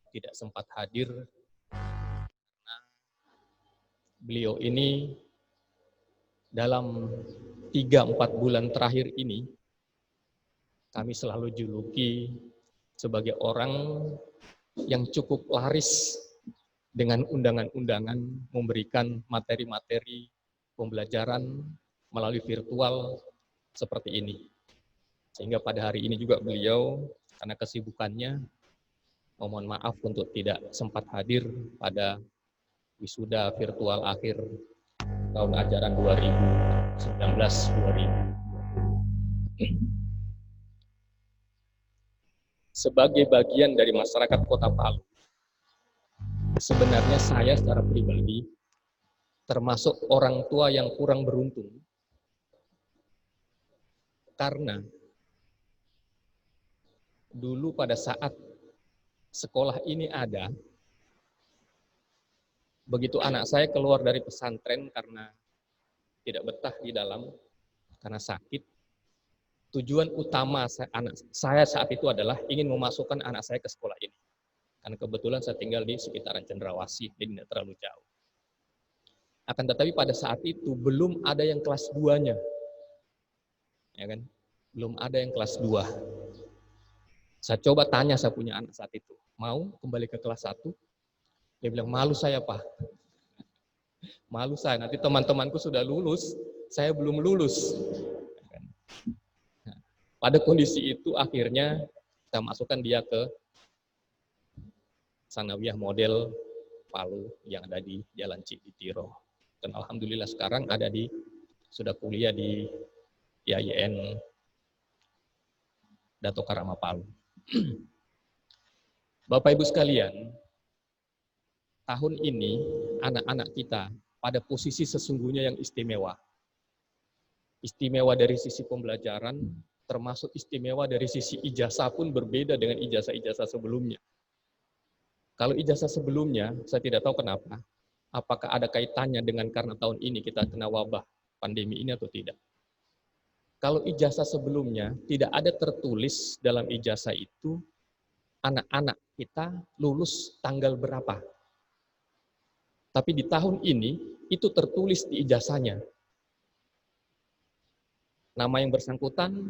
tidak sempat hadir karena beliau ini dalam 3-4 bulan terakhir ini kami selalu juluki sebagai orang yang cukup laris dengan undangan-undangan memberikan materi-materi pembelajaran melalui virtual seperti ini. Sehingga pada hari ini juga beliau karena kesibukannya mohon maaf untuk tidak sempat hadir pada wisuda virtual akhir tahun ajaran 2019-2020. Sebagai bagian dari masyarakat Kota Palu, sebenarnya saya secara pribadi termasuk orang tua yang kurang beruntung karena dulu pada saat sekolah ini ada, Begitu anak saya keluar dari pesantren karena tidak betah di dalam, karena sakit, tujuan utama anak saya saat itu adalah ingin memasukkan anak saya ke sekolah ini. Karena kebetulan saya tinggal di sekitaran Cendrawasih, jadi tidak terlalu jauh. Akan tetapi pada saat itu belum ada yang kelas 2-nya. Ya kan? Belum ada yang kelas 2. Saya coba tanya, saya punya anak saat itu, mau kembali ke kelas 1? Dia bilang, malu saya Pak. Malu saya, nanti teman-temanku sudah lulus, saya belum lulus. Nah, pada kondisi itu akhirnya kita masukkan dia ke Sanawiyah model Palu yang ada di Jalan Cikitiro. Dan alhamdulillah sekarang sudah kuliah di IAIN Dato Karama Palu. Bapak Ibu sekalian, tahun ini anak-anak kita pada posisi sesungguhnya yang istimewa. Istimewa dari sisi pembelajaran, termasuk istimewa dari sisi ijazah pun berbeda dengan ijazah-ijazah sebelumnya. Kalau ijazah sebelumnya, saya tidak tahu kenapa, apakah ada kaitannya dengan karena tahun ini kita kena wabah pandemi ini atau tidak. Kalau ijazah sebelumnya tidak ada tertulis dalam ijazah itu anak-anak kita lulus tanggal berapa. Tapi di tahun ini itu tertulis di ijazahnya. Nama yang bersangkutan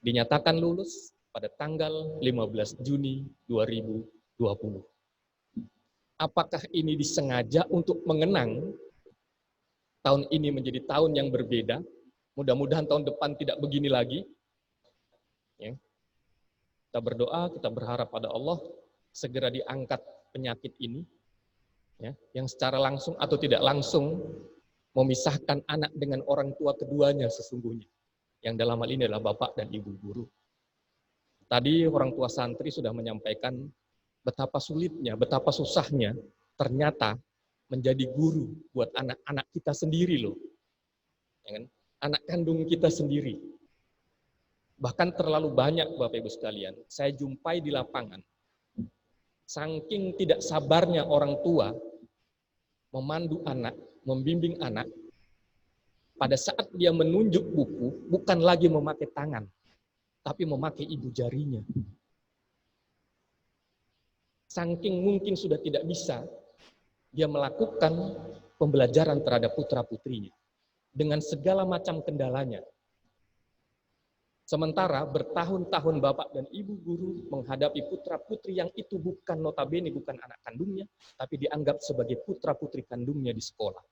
dinyatakan lulus pada tanggal 15 Juni 2020. Apakah ini disengaja untuk mengenang tahun ini menjadi tahun yang berbeda? Mudah-mudahan tahun depan tidak begini lagi. Ya. Kita berdoa, kita berharap pada Allah segera diangkat penyakit ini, ya, yang secara langsung atau tidak langsung memisahkan anak dengan orang tua keduanya sesungguhnya. Yang dalam hal ini adalah bapak dan ibu guru. Tadi orang tua santri sudah menyampaikan betapa sulitnya, betapa susahnya ternyata menjadi guru buat anak-anak kita sendiri loh. Ya kan? Anak kandung kita sendiri. Bahkan terlalu banyak Bapak Ibu sekalian, saya jumpai di lapangan. Saking tidak sabarnya orang tua memandu anak, membimbing anak, pada saat dia menunjuk buku, bukan lagi memakai tangan, tapi memakai ibu jarinya. Saking mungkin sudah tidak bisa, dia melakukan pembelajaran terhadap putra-putrinya dengan segala macam kendalanya. Sementara bertahun-tahun bapak dan ibu guru menghadapi putra-putri yang itu bukan notabene bukan anak kandungnya, tapi dianggap sebagai putra-putri kandungnya di sekolah.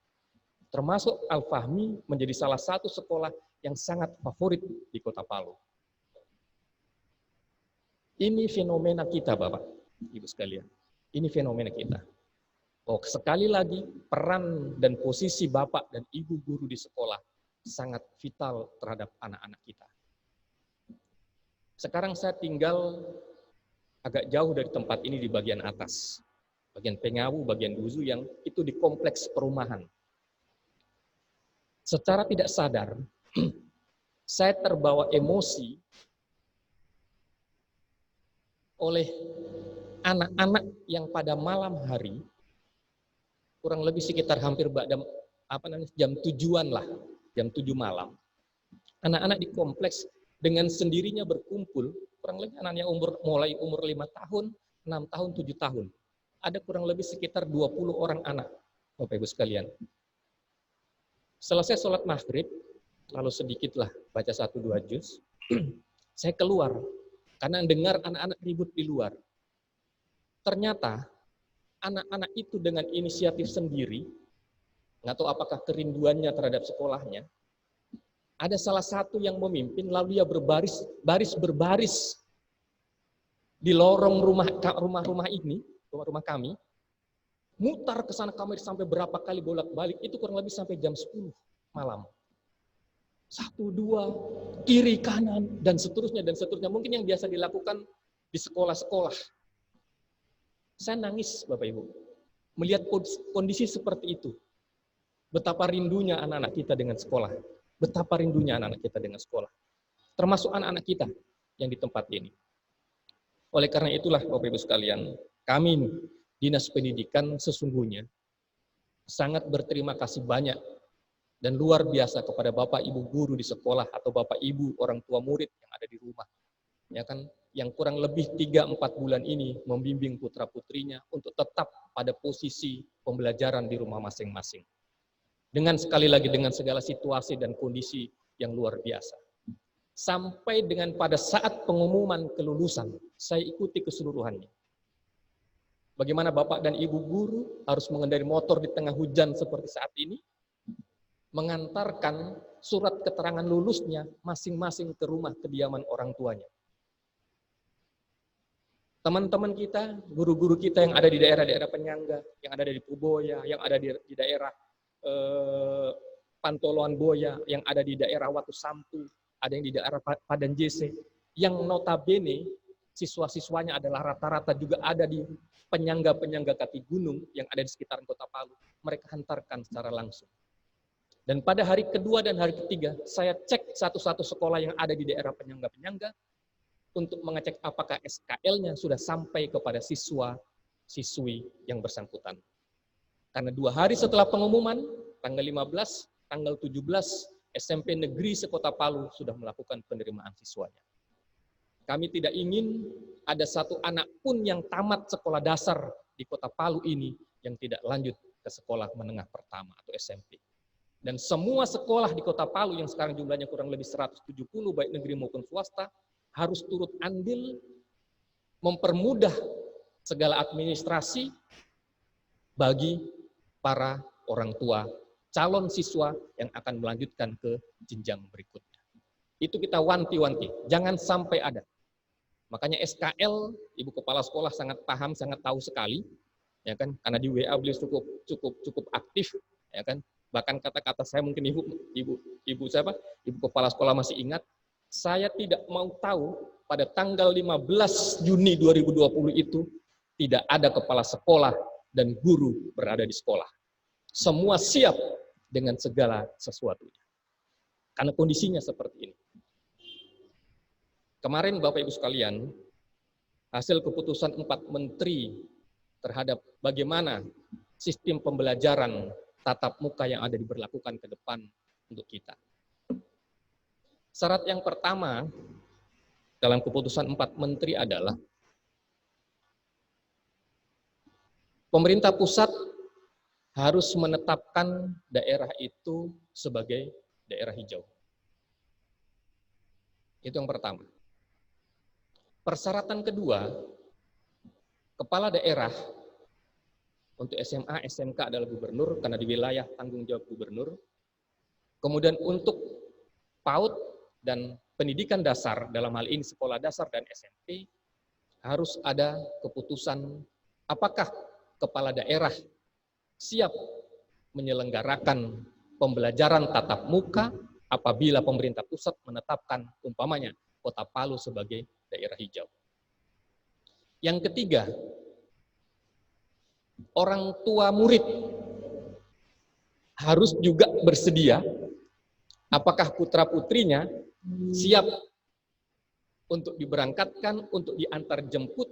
Termasuk Al-Fahmi menjadi salah satu sekolah yang sangat favorit di Kota Palu. Ini fenomena kita Bapak, Ibu sekalian. Ini fenomena kita. Oh, sekali lagi peran dan posisi bapak dan ibu guru di sekolah sangat vital terhadap anak-anak kita. Sekarang saya tinggal agak jauh dari tempat ini di bagian atas. Bagian Pengawu, bagian Duzu yang itu di kompleks perumahan. Secara tidak sadar, saya terbawa emosi oleh anak-anak yang pada malam hari, kurang lebih sekitar hampir jam 7-an lah, jam 7 malam. Anak-anak di kompleks dengan sendirinya berkumpul, kurang lebih anaknya mulai umur 5 tahun, 6 tahun, 7 tahun. Ada kurang lebih sekitar 20 orang anak, Bapak Ibu sekalian. Selesai sholat maghrib, lalu sedikitlah baca 1-2 juz, saya keluar, karena dengar anak-anak ribut di luar. Ternyata, anak-anak itu dengan inisiatif sendiri, nggak tahu apakah kerinduannya terhadap sekolahnya, ada salah satu yang memimpin, lalu dia berbaris di lorong rumah ini, rumah kami, mutar ke sana kami sampai berapa kali bolak-balik, itu kurang lebih sampai jam 10 malam. 1, 2, kiri, kanan, dan seterusnya, dan seterusnya. Mungkin yang biasa dilakukan di sekolah-sekolah. Saya nangis, Bapak Ibu, melihat kondisi seperti itu. Betapa rindunya anak-anak kita dengan sekolah. Betapa rindunya anak-anak kita dengan sekolah. Termasuk anak-anak kita yang di tempat ini. Oleh karena itulah, Bapak Ibu sekalian, kami Dinas Pendidikan sesungguhnya sangat berterima kasih banyak dan luar biasa kepada Bapak Ibu guru di sekolah atau Bapak Ibu orang tua murid yang ada di rumah. Ya kan, yang kurang lebih 3-4 bulan ini membimbing putra-putrinya untuk tetap pada posisi pembelajaran di rumah masing-masing. Dengan sekali lagi dengan segala situasi dan kondisi yang luar biasa. Sampai dengan pada saat pengumuman kelulusan, saya ikuti keseluruhannya. Bagaimana Bapak dan Ibu guru harus mengendarai motor di tengah hujan seperti saat ini, mengantarkan surat keterangan lulusnya masing-masing ke rumah kediaman orang tuanya. Teman-teman kita, guru-guru kita yang ada di daerah-daerah penyangga, yang ada di Puboya, yang ada di daerah Pantoloan Boya, yang ada di daerah Watu Sampu, ada yang di daerah Padan JC, yang notabene siswa-siswanya adalah rata-rata juga ada di penyangga-penyangga kaki gunung yang ada di sekitaran Kota Palu. Mereka hantarkan secara langsung. Dan pada hari kedua dan hari ketiga, saya cek satu-satu sekolah yang ada di daerah penyangga-penyangga untuk mengecek apakah SKL-nya sudah sampai kepada siswa-siswi yang bersangkutan. Karena 2 hari setelah pengumuman, tanggal 15, tanggal 17, SMP Negeri Sekota Palu sudah melakukan penerimaan siswanya. Kami tidak ingin ada satu anak pun yang tamat sekolah dasar di Kota Palu ini yang tidak lanjut ke sekolah menengah pertama atau SMP. Dan semua sekolah di Kota Palu yang sekarang jumlahnya kurang lebih 170, baik negeri maupun swasta, harus turut andil mempermudah segala administrasi bagi para orang tua calon siswa yang akan melanjutkan ke jenjang berikutnya. Itu kita wanti-wanti, jangan sampai ada. Makanya SKL, Ibu Kepala Sekolah sangat paham, sangat tahu sekali, ya kan? Karena di WA beliau cukup aktif, ya kan? Bahkan kata-kata saya mungkin Ibu Kepala Sekolah masih ingat, saya tidak mau tahu pada tanggal 15 Juni 2020 itu tidak ada kepala sekolah dan guru berada di sekolah. Semua siap dengan segala sesuatunya. Karena kondisinya seperti ini. Kemarin Bapak Ibu sekalian, hasil keputusan 4 menteri terhadap bagaimana sistem pembelajaran tatap muka yang ada diberlakukan ke depan untuk kita. Syarat yang pertama dalam keputusan 4 menteri adalah pemerintah pusat harus menetapkan daerah itu sebagai daerah hijau. Itu yang pertama. Persyaratan kedua, kepala daerah untuk SMA, SMK adalah gubernur karena di wilayah tanggung jawab gubernur. Kemudian untuk PAUD dan pendidikan dasar, dalam hal ini sekolah dasar dan SMP, harus ada keputusan apakah kepala daerah siap menyelenggarakan pembelajaran tatap muka apabila pemerintah pusat menetapkan umpamanya Kota Palu sebagai daerah hijau. Yang ketiga, orang tua murid harus juga bersedia apakah putra-putrinya siap untuk diberangkatkan, untuk diantar jemput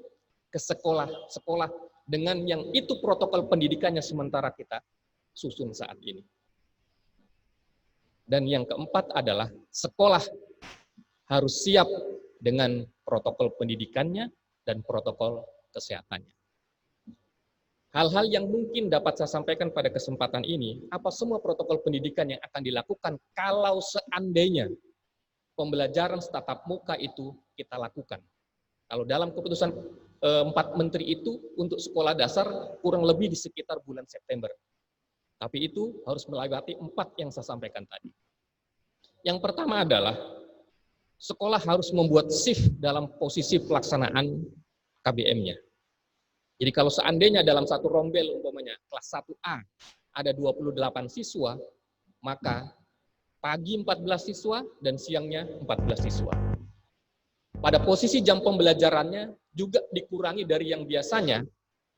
ke sekolah-sekolah dengan yang itu protokol pendidikannya sementara kita susun saat ini. Dan yang keempat adalah sekolah harus siap dengan protokol pendidikannya dan protokol kesehatannya. Hal-hal yang mungkin dapat saya sampaikan pada kesempatan ini, apa semua protokol pendidikan yang akan dilakukan kalau seandainya pembelajaran tatap muka itu kita lakukan. Kalau dalam keputusan 4 menteri itu untuk sekolah dasar kurang lebih di sekitar bulan September. Tapi itu harus melewati 4 yang saya sampaikan tadi. Yang pertama adalah sekolah harus membuat shift dalam posisi pelaksanaan KBM-nya. Jadi kalau seandainya dalam satu rombel umpamanya kelas 1A ada 28 siswa, maka pagi 14 siswa dan siangnya 14 siswa. Pada posisi jam pembelajarannya juga dikurangi dari yang biasanya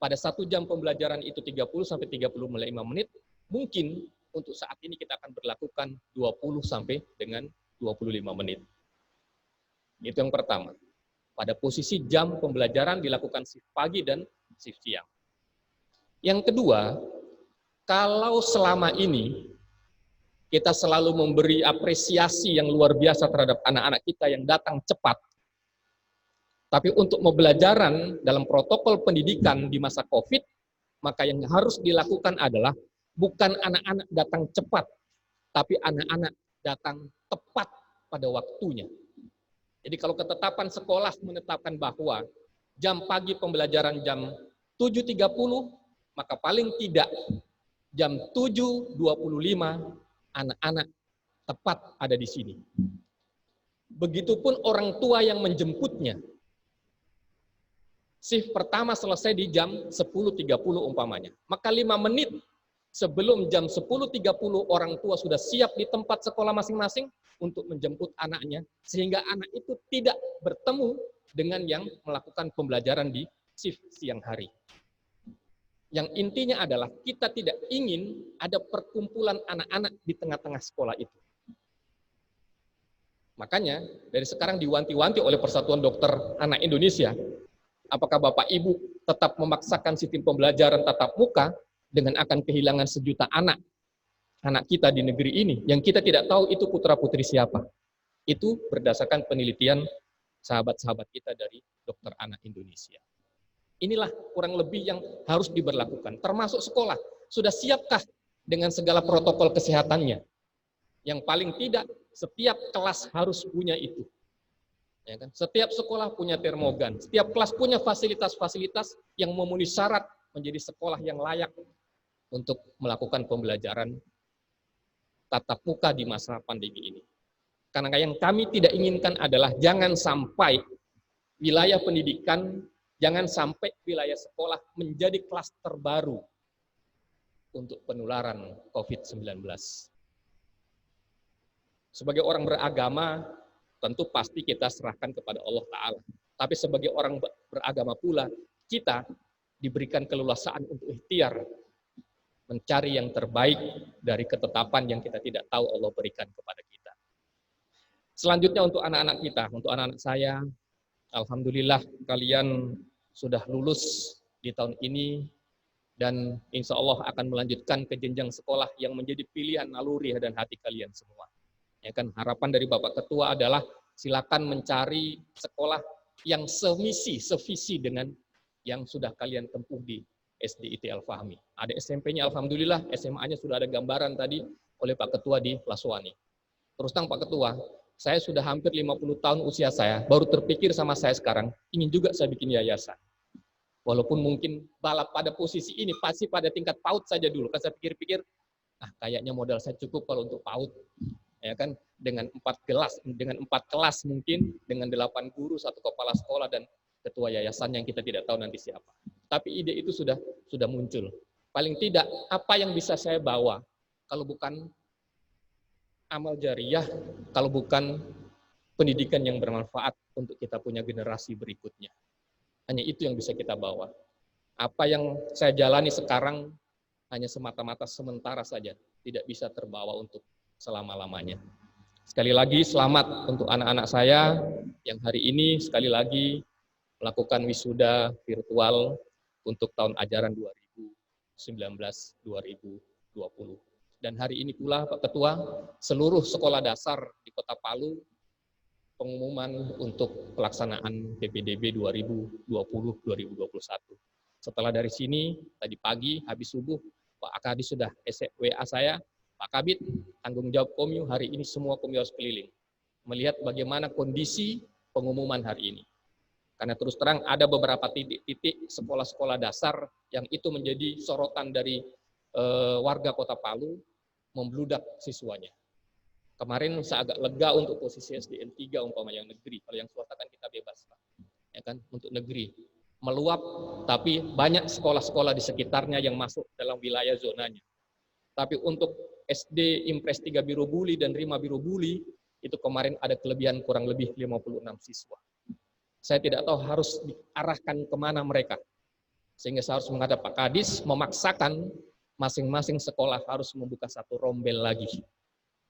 pada 1 jam pembelajaran itu 30 sampai 35 menit, mungkin untuk saat ini kita akan berlakukan 20 sampai dengan 25 menit. Itu yang pertama. Pada posisi jam pembelajaran dilakukan shift pagi dan shift siang. Yang kedua, Kalau selama ini kita selalu memberi apresiasi yang luar biasa terhadap anak-anak kita yang datang cepat, tapi untuk pembelajaran dalam protokol pendidikan di masa COVID, maka yang harus dilakukan adalah bukan anak-anak datang cepat, tapi anak-anak datang tepat pada waktunya. Jadi kalau ketetapan sekolah menetapkan bahwa jam pagi pembelajaran jam 7.30, maka paling tidak jam 7.25 anak-anak tepat ada di sini. Begitupun orang tua yang menjemputnya. Shift pertama selesai di jam 10.30 umpamanya. Maka 5 menit sebelum jam 10.30 orang tua sudah siap di tempat sekolah masing-masing untuk menjemput anaknya, sehingga anak itu tidak bertemu dengan yang melakukan pembelajaran di shift siang hari. Yang intinya adalah kita tidak ingin ada perkumpulan anak-anak di tengah-tengah sekolah itu. Makanya dari sekarang diwanti-wanti oleh Persatuan Dokter Anak Indonesia, apakah Bapak Ibu tetap memaksakan sistem pembelajaran tatap muka dengan akan kehilangan sejuta anak kita di negeri ini, yang kita tidak tahu itu putra-putri siapa. Itu berdasarkan penelitian sahabat-sahabat kita dari Dokter Anak Indonesia. Inilah kurang lebih yang harus diberlakukan, termasuk sekolah. Sudah siapkah dengan segala protokol kesehatannya? Yang paling tidak, setiap kelas harus punya itu. Ya kan? Setiap sekolah punya termogan, setiap kelas punya fasilitas-fasilitas yang memenuhi syarat menjadi sekolah yang layak untuk melakukan pembelajaran tatap muka di masa pandemi ini. Karena yang kami tidak inginkan adalah jangan sampai wilayah pendidikan, jangan sampai wilayah sekolah menjadi klaster baru untuk penularan COVID-19. Sebagai orang beragama, tentu pasti kita serahkan kepada Allah Ta'ala. Tapi sebagai orang beragama pula, kita diberikan keleluasaan untuk ikhtiar, mencari yang terbaik dari ketetapan yang kita tidak tahu Allah berikan kepada kita. Selanjutnya untuk anak-anak kita, untuk anak-anak saya, alhamdulillah kalian sudah lulus di tahun ini dan insya Allah akan melanjutkan ke jenjang sekolah yang menjadi pilihan naluri dan hati kalian semua. Ya kan, harapan dari Bapak Ketua adalah silakan mencari sekolah yang semisi, sevisi dengan yang sudah kalian tempuh di SDIT Al-Fahmi. Ada SMP-nya alhamdulillah, SMA-nya sudah ada gambaran tadi oleh Pak Ketua di Laswani. Terus terang Pak Ketua, saya sudah hampir 50 tahun usia saya, baru terpikir sama saya sekarang, ingin juga saya bikin yayasan. Walaupun mungkin balap pada posisi ini, pasti pada tingkat PAUD saja dulu. Kan saya pikir-pikir, kayaknya modal saya cukup kalau untuk PAUD. Ya kan, dengan 4 kelas mungkin, dengan 8 guru, 1 kepala sekolah, dan ketua yayasan yang kita tidak tahu nanti siapa. Tapi ide itu sudah muncul. Paling tidak, apa yang bisa saya bawa, kalau bukan amal jariah, kalau bukan pendidikan yang bermanfaat untuk kita punya generasi berikutnya. Hanya itu yang bisa kita bawa. Apa yang saya jalani sekarang hanya semata-mata sementara saja, tidak bisa terbawa untuk selama-lamanya. Sekali lagi selamat untuk anak-anak saya yang hari ini sekali lagi melakukan wisuda virtual untuk tahun ajaran 2019-2020. Dan hari ini pula Pak Ketua, seluruh sekolah dasar di Kota Palu pengumuman untuk pelaksanaan PPDB 2020-2021. Setelah dari sini, tadi pagi habis subuh, Pak Kadis sudah WA saya, Pak Kabid, tanggung jawab Komyu hari ini semua Komyu harus keliling, melihat bagaimana kondisi pengumuman hari ini. Karena terus terang ada beberapa titik-titik sekolah-sekolah dasar yang itu menjadi sorotan dari warga Kota Palu, membludak siswanya. Kemarin saya agak lega untuk posisi SDN 3 umpama yang negeri, kalau yang swasta kan kita bebas lah. Ya kan, untuk negeri meluap, tapi banyak sekolah-sekolah di sekitarnya yang masuk dalam wilayah zonanya. Tapi untuk SD Impres 3 Birobuli dan Rima Birobuli, itu kemarin ada kelebihan kurang lebih 56 siswa. Saya tidak tahu harus diarahkan kemana mereka. Sehingga saya harus menghadap Pak Kadis, memaksakan masing-masing sekolah harus membuka satu rombel lagi.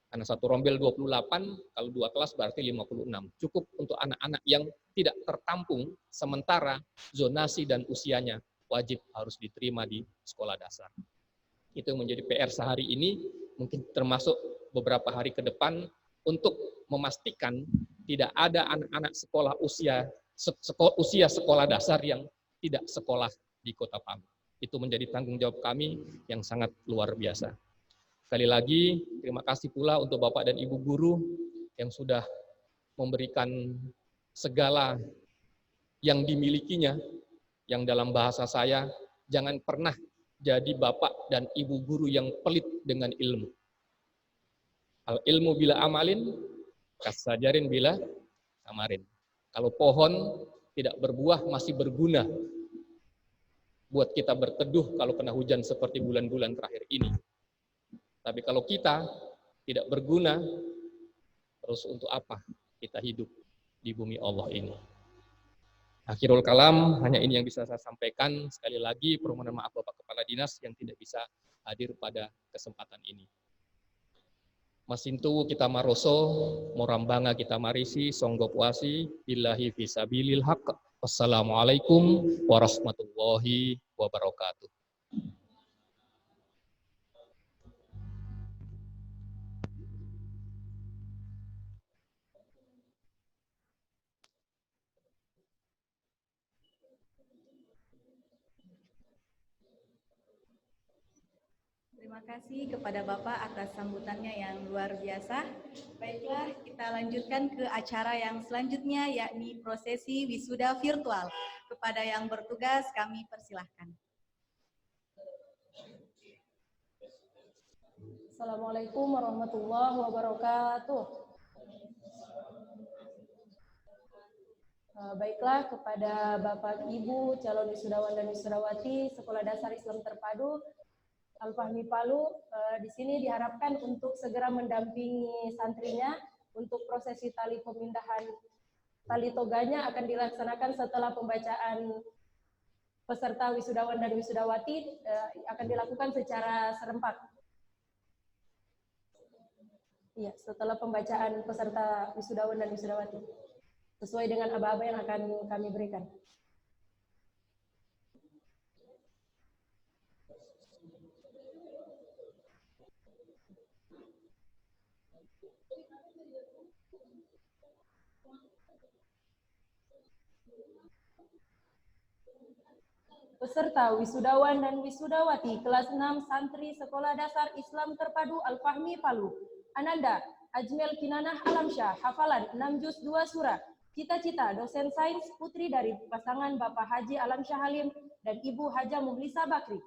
Karena satu rombel 28, kalau 2 kelas berarti 56. Cukup untuk anak-anak yang tidak tertampung, sementara zonasi dan usianya wajib harus diterima di sekolah dasar. Itu menjadi PR sehari ini, mungkin termasuk beberapa hari ke depan, untuk memastikan tidak ada anak-anak sekolah usia sekolah dasar yang tidak sekolah di Kota Palu. Itu menjadi tanggung jawab kami yang sangat luar biasa. Sekali lagi, terima kasih pula untuk Bapak dan Ibu guru yang sudah memberikan segala yang dimilikinya, yang dalam bahasa saya, jangan pernah jadi Bapak dan Ibu guru yang pelit dengan ilmu. Al ilmu bila amalin, kasajarin bila samarin. Kalau pohon tidak berbuah masih berguna buat kita berteduh kalau kena hujan seperti bulan-bulan terakhir ini. Tapi kalau kita tidak berguna, terus untuk apa kita hidup di bumi Allah ini? Akhirul kalam, hanya ini yang bisa saya sampaikan. Sekali lagi, permohonan maaf Bapak Kepala Dinas yang tidak bisa hadir pada kesempatan ini. Masintu kita maroso, morambanga kita marisi, songgo puasi, billahi fisabilil haq. Wassalamualaikum warahmatullahi wabarakatuh. Terima kasih kepada Bapak atas sambutannya yang luar biasa. Baiklah, kita lanjutkan ke acara yang selanjutnya, yakni prosesi wisuda virtual. Kepada yang bertugas, kami persilahkan. Assalamualaikum warahmatullahi wabarakatuh. Baiklah, kepada Bapak Ibu calon wisudawan dan wisudawati Sekolah Dasar Islam Terpadu Al-Fahmi Palu, di sini diharapkan untuk segera mendampingi santrinya untuk prosesi tali pemindahan tali toganya akan dilaksanakan setelah pembacaan peserta wisudawan dan wisudawati, akan dilakukan secara serempak. Iya, setelah pembacaan peserta wisudawan dan wisudawati, sesuai dengan aba-aba yang akan kami berikan. Peserta wisudawan dan wisudawati kelas 6 santri Sekolah Dasar Islam Terpadu Al-Fahmi Palu. Ananda Ajmel Kinanah Alamsyah, hafalan 6 juz 2 surah. Cita-cita dosen sains, putri dari pasangan Bapak Haji Alamsyah Halim dan Ibu Haja Muhlisa Bakri.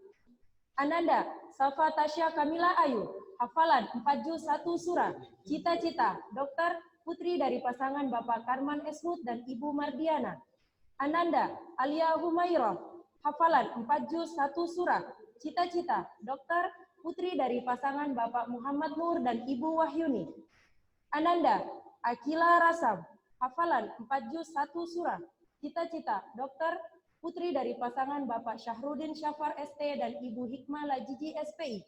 Ananda Safa Tasya Kamila Ayu, hafalan 4 juz 1 surah. Cita-cita dokter, putri dari pasangan Bapak Karman Esmut dan Ibu Mardiana. Ananda Alia Humairah, hafalan 4 juz 1 surah. Cita-cita dokter, putri dari pasangan Bapak Muhammad Nur dan Ibu Wahyuni. Ananda Akila Rasam, hafalan 4 juz 1 surah. Cita-cita dokter, putri dari pasangan Bapak Syahrudin Syafar ST dan Ibu Hikmah Lajiji SPI.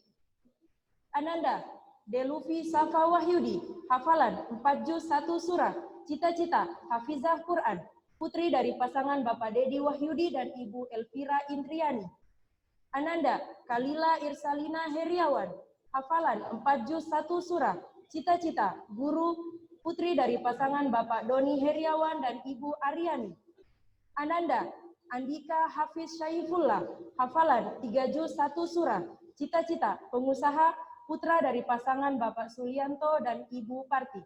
Ananda Delufi Safa Wahyudi, hafalan 4 juz 1 surah. Cita-cita hafizah Quran, putri dari pasangan Bapak Dedi Wahyudi dan Ibu Elvira Indriani. Ananda Kalila Irsalina Heriawan, hafalan 4 juz 1 surah. Cita-cita guru, putri dari pasangan Bapak Doni Heriawan dan Ibu Aryani. Ananda Andika Hafiz Syaifullah, hafalan 3 juz 1 surah. Cita-cita pengusaha, putra dari pasangan Bapak Sulianto dan Ibu Parti.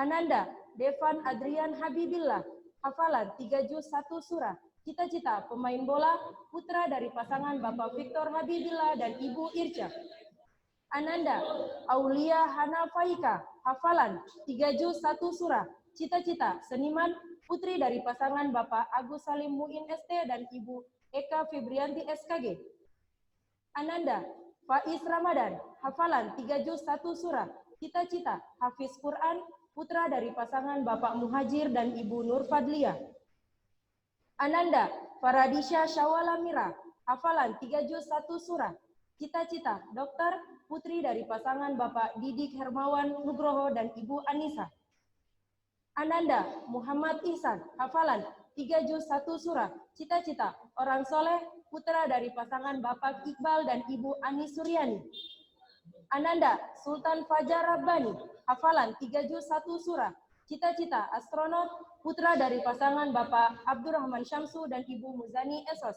Ananda Devan Adrian Habibillah, hafalan 3 juz 1 surah. Cita-cita pemain bola, putra dari pasangan Bapak Victor Habibillah dan Ibu Irca. Ananda Aulia Hanafaika, hafalan 3 juz 1 surah. Cita-cita seniman, putri dari pasangan Bapak Agus Salim Muin ST dan Ibu Eka Febrianti SKG. Ananda Faiz Ramadan, hafalan 3 juz 1 surah. Cita-cita hafiz Quran, putra dari pasangan Bapak Muhajir dan Ibu Nur Fadliah. Ananda Faradisha Syawalamira, hafalan 3 juz 1 surah. Cita-cita dokter, putri dari pasangan Bapak Didik Hermawan Nugroho dan Ibu Anissa. Ananda Muhammad Ihsan, hafalan 3 juz 1 surah. Cita-cita orang soleh, putra dari pasangan Bapak Iqbal dan Ibu Ani Suryani. Ananda Sultan Fajar Rabbani, hafalan 3 juz 1 surah. Cita-cita astronot, putra dari pasangan Bapak Abdurrahman Syamsu dan Ibu Muzani Esos.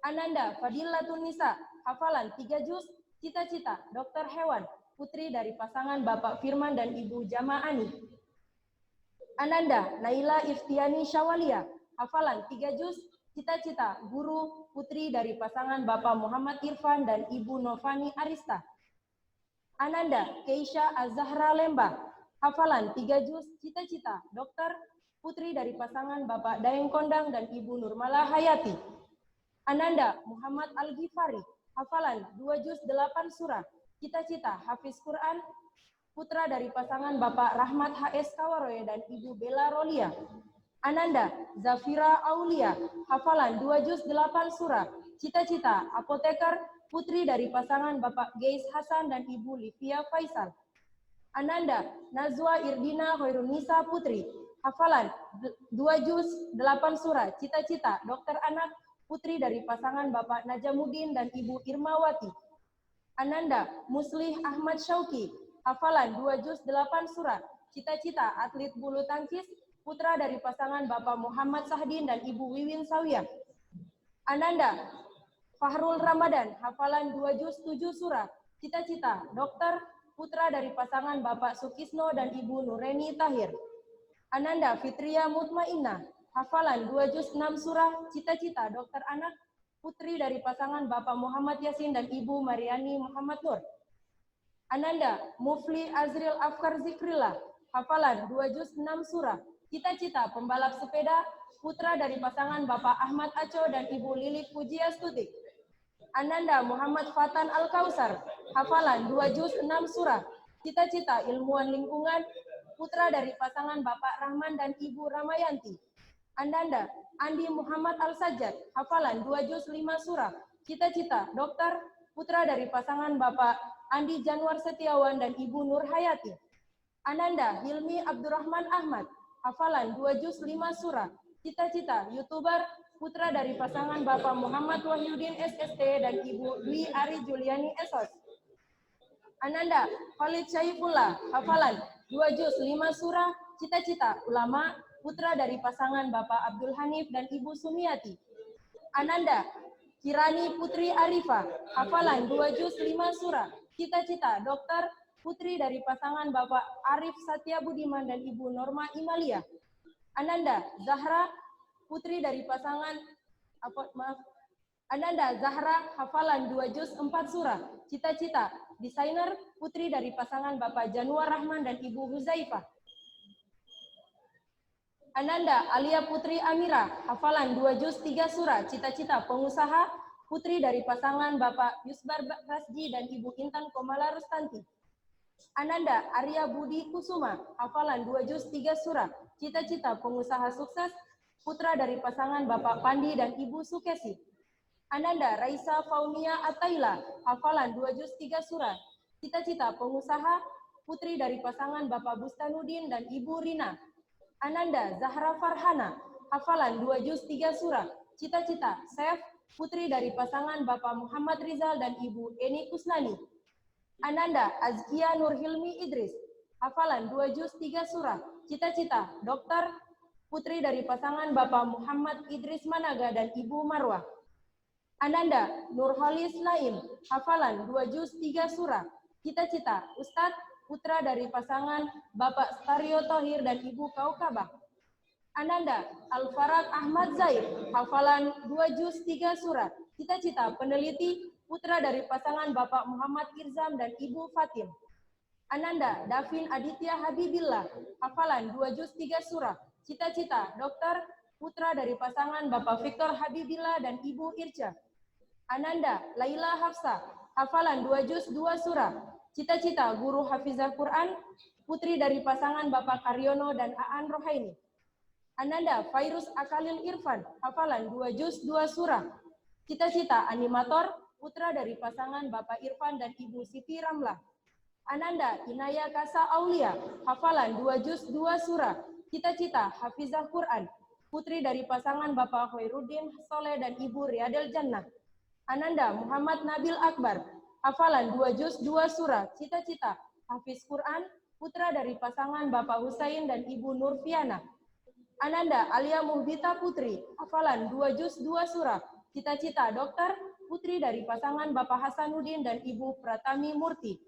Ananda Fadilatun Nisa, hafalan 3 juz. Cita-cita dokter hewan, putri dari pasangan Bapak Firman dan Ibu Jamaani. Ananda Naila Iftiani Syawalia, hafalan 3 juz. Cita-cita guru, putri dari pasangan Bapak Muhammad Irfan dan Ibu Novani Arista. Ananda Keisha Azahra Lemba, hafalan 3 juz. Cita-cita dokter, putri dari pasangan Bapak Daeng Kondang dan Ibu Nurmala Hayati. Ananda Muhammad Al-Ghifari, hafalan 2 juz 8 surah. Cita-cita hafiz Quran, putra dari pasangan Bapak Rahmat HS Kawaroye dan Ibu Bella Rolia. Ananda Zafira Aulia, hafalan 2 juz 8 surah. Cita-cita apoteker, putri dari pasangan Bapak Geis Hasan dan Ibu Livia Faisal. Ananda Nazwa Irdina Hoirunisa Putri, hafalan 2 juz 8 surah. Cita-cita dokter anak, putri dari pasangan Bapak Najamuddin dan Ibu Irmawati. Ananda Muslih Ahmad Syauki, hafalan 2 juz 8 surah. Cita-cita atlet bulu tangkis, putra dari pasangan Bapak Muhammad Sahdin dan Ibu Wiwin Sawiyah. Ananda Fahrul Ramadan, hafalan 2 juz 7 surah. Cita-cita dokter, putra dari pasangan Bapak Sukisno dan Ibu Nureni Tahir. Ananda Fitria Mutmainnah, hafalan 2 juz 6 surah. Cita-cita dokter anak, putri dari pasangan Bapak Muhammad Yasin dan Ibu Mariani Muhammad Nur. Ananda Mufli Azril Afkar Zikrillah, hafalan 2 juz 6 surah. Cita-cita pembalap sepeda, putra dari pasangan Bapak Ahmad Aco dan Ibu Lilik Pujiastuti. Ananda Muhammad Fatan Al-Kausar, hafalan 2 juz 6 surah. Cita-cita ilmuwan lingkungan, putra dari pasangan Bapak Rahman dan Ibu Ramayanti. Ananda Andi Muhammad Al-Sajjad, hafalan 2 juz 5 surah. Cita-cita dokter, putra dari pasangan Bapak Andi Januar Setiawan dan Ibu Nur Hayati. Ananda Hilmi Abdurrahman Ahmad, hafalan 2 juz 5 surah. Cita-cita YouTuber, putra dari pasangan Bapak Muhammad Wahyudin SST dan Ibu Dwi Ari Juliani Esos. Ananda Khalid Syaifullah, hafalan 2 juz 5 surah. Cita-cita ulama, putra dari pasangan Bapak Abdul Hanif dan Ibu Sumiati. Ananda Kirani Putri Arifah, hafalan 2 juz 5 surah. Cita-cita dokter, putri dari pasangan Bapak Arif Satya Budiman dan Ibu Norma Imalia. Ananda Zahra, putri dari pasangan Ananda Zahra, hafalan 2 juz 4 surah. Cita-cita desainer, putri dari pasangan Bapak Januar Rahman dan Ibu Huzaifah. Ananda Alia Putri Amira, hafalan 2 juz 3 surah. Cita-cita pengusaha, putri dari pasangan Bapak Yusbar Rasji dan Ibu Intan Komala Rustanti. Ananda Arya Budi Kusuma, hafalan 2 juz 3 surah. Cita-cita pengusaha sukses, putra dari pasangan Bapak Pandi dan Ibu Sukesi. Ananda Raisa Faunia Ataila, hafalan 2 juz 3 surah. Cita-cita pengusaha, putri dari pasangan Bapak Bustanuddin dan Ibu Rina. Ananda Zahra Farhana, hafalan 2 juz 3 surah. Cita-cita chef, putri dari pasangan Bapak Muhammad Rizal dan Ibu Eni Kusnani. Ananda Azkia Nurhilmi Idris, hafalan 2 juz 3 surah. Cita-cita dokter, putri dari pasangan Bapak Muhammad Idris Managa dan Ibu Marwah. Ananda Nurhalis Naim, hafalan 2 juz 3 surah. Cita-cita Ustadz, putra dari pasangan Bapak Stario Tohir dan Ibu Kaukabah. Ananda Al-Farad Ahmad Zaid, hafalan 2 juz 3 surah. Cita-cita peneliti, putra dari pasangan Bapak Muhammad Irzam dan Ibu Fatim. Ananda Davin Aditya Habibillah, hafalan 2 juz 3 surah. Cita-cita dokter, putra dari pasangan Bapak Victor Habibillah dan Ibu Irca. Ananda Laila Hafsa, hafalan 2 juz 2 surah. Cita-cita guru hafizah Quran, putri dari pasangan Bapak Karyono dan Aan Rohaini. Ananda Fairuz Akalil Irfan, hafalan 2 juz 2 surah. Cita-cita animator, putra dari pasangan Bapak Irfan dan Ibu Siti Ramlah. Ananda Inaya Kasa Aulia, hafalan 2 juz 2 surah. Cita-cita hafizah Quran, putri dari pasangan Bapak Khairuddin Soleh dan Ibu Riyadil Jannah. Ananda Muhammad Nabil Akbar, hafalan 2 juz 2 surah, cita-cita hafiz Quran, putra dari pasangan Bapak Husain dan Ibu Nurfiana. Ananda Alia Muhbita Putri, hafalan 2 juz 2 surah, cita-cita dokter, putri dari pasangan Bapak Hasanuddin dan Ibu Pratami Murti.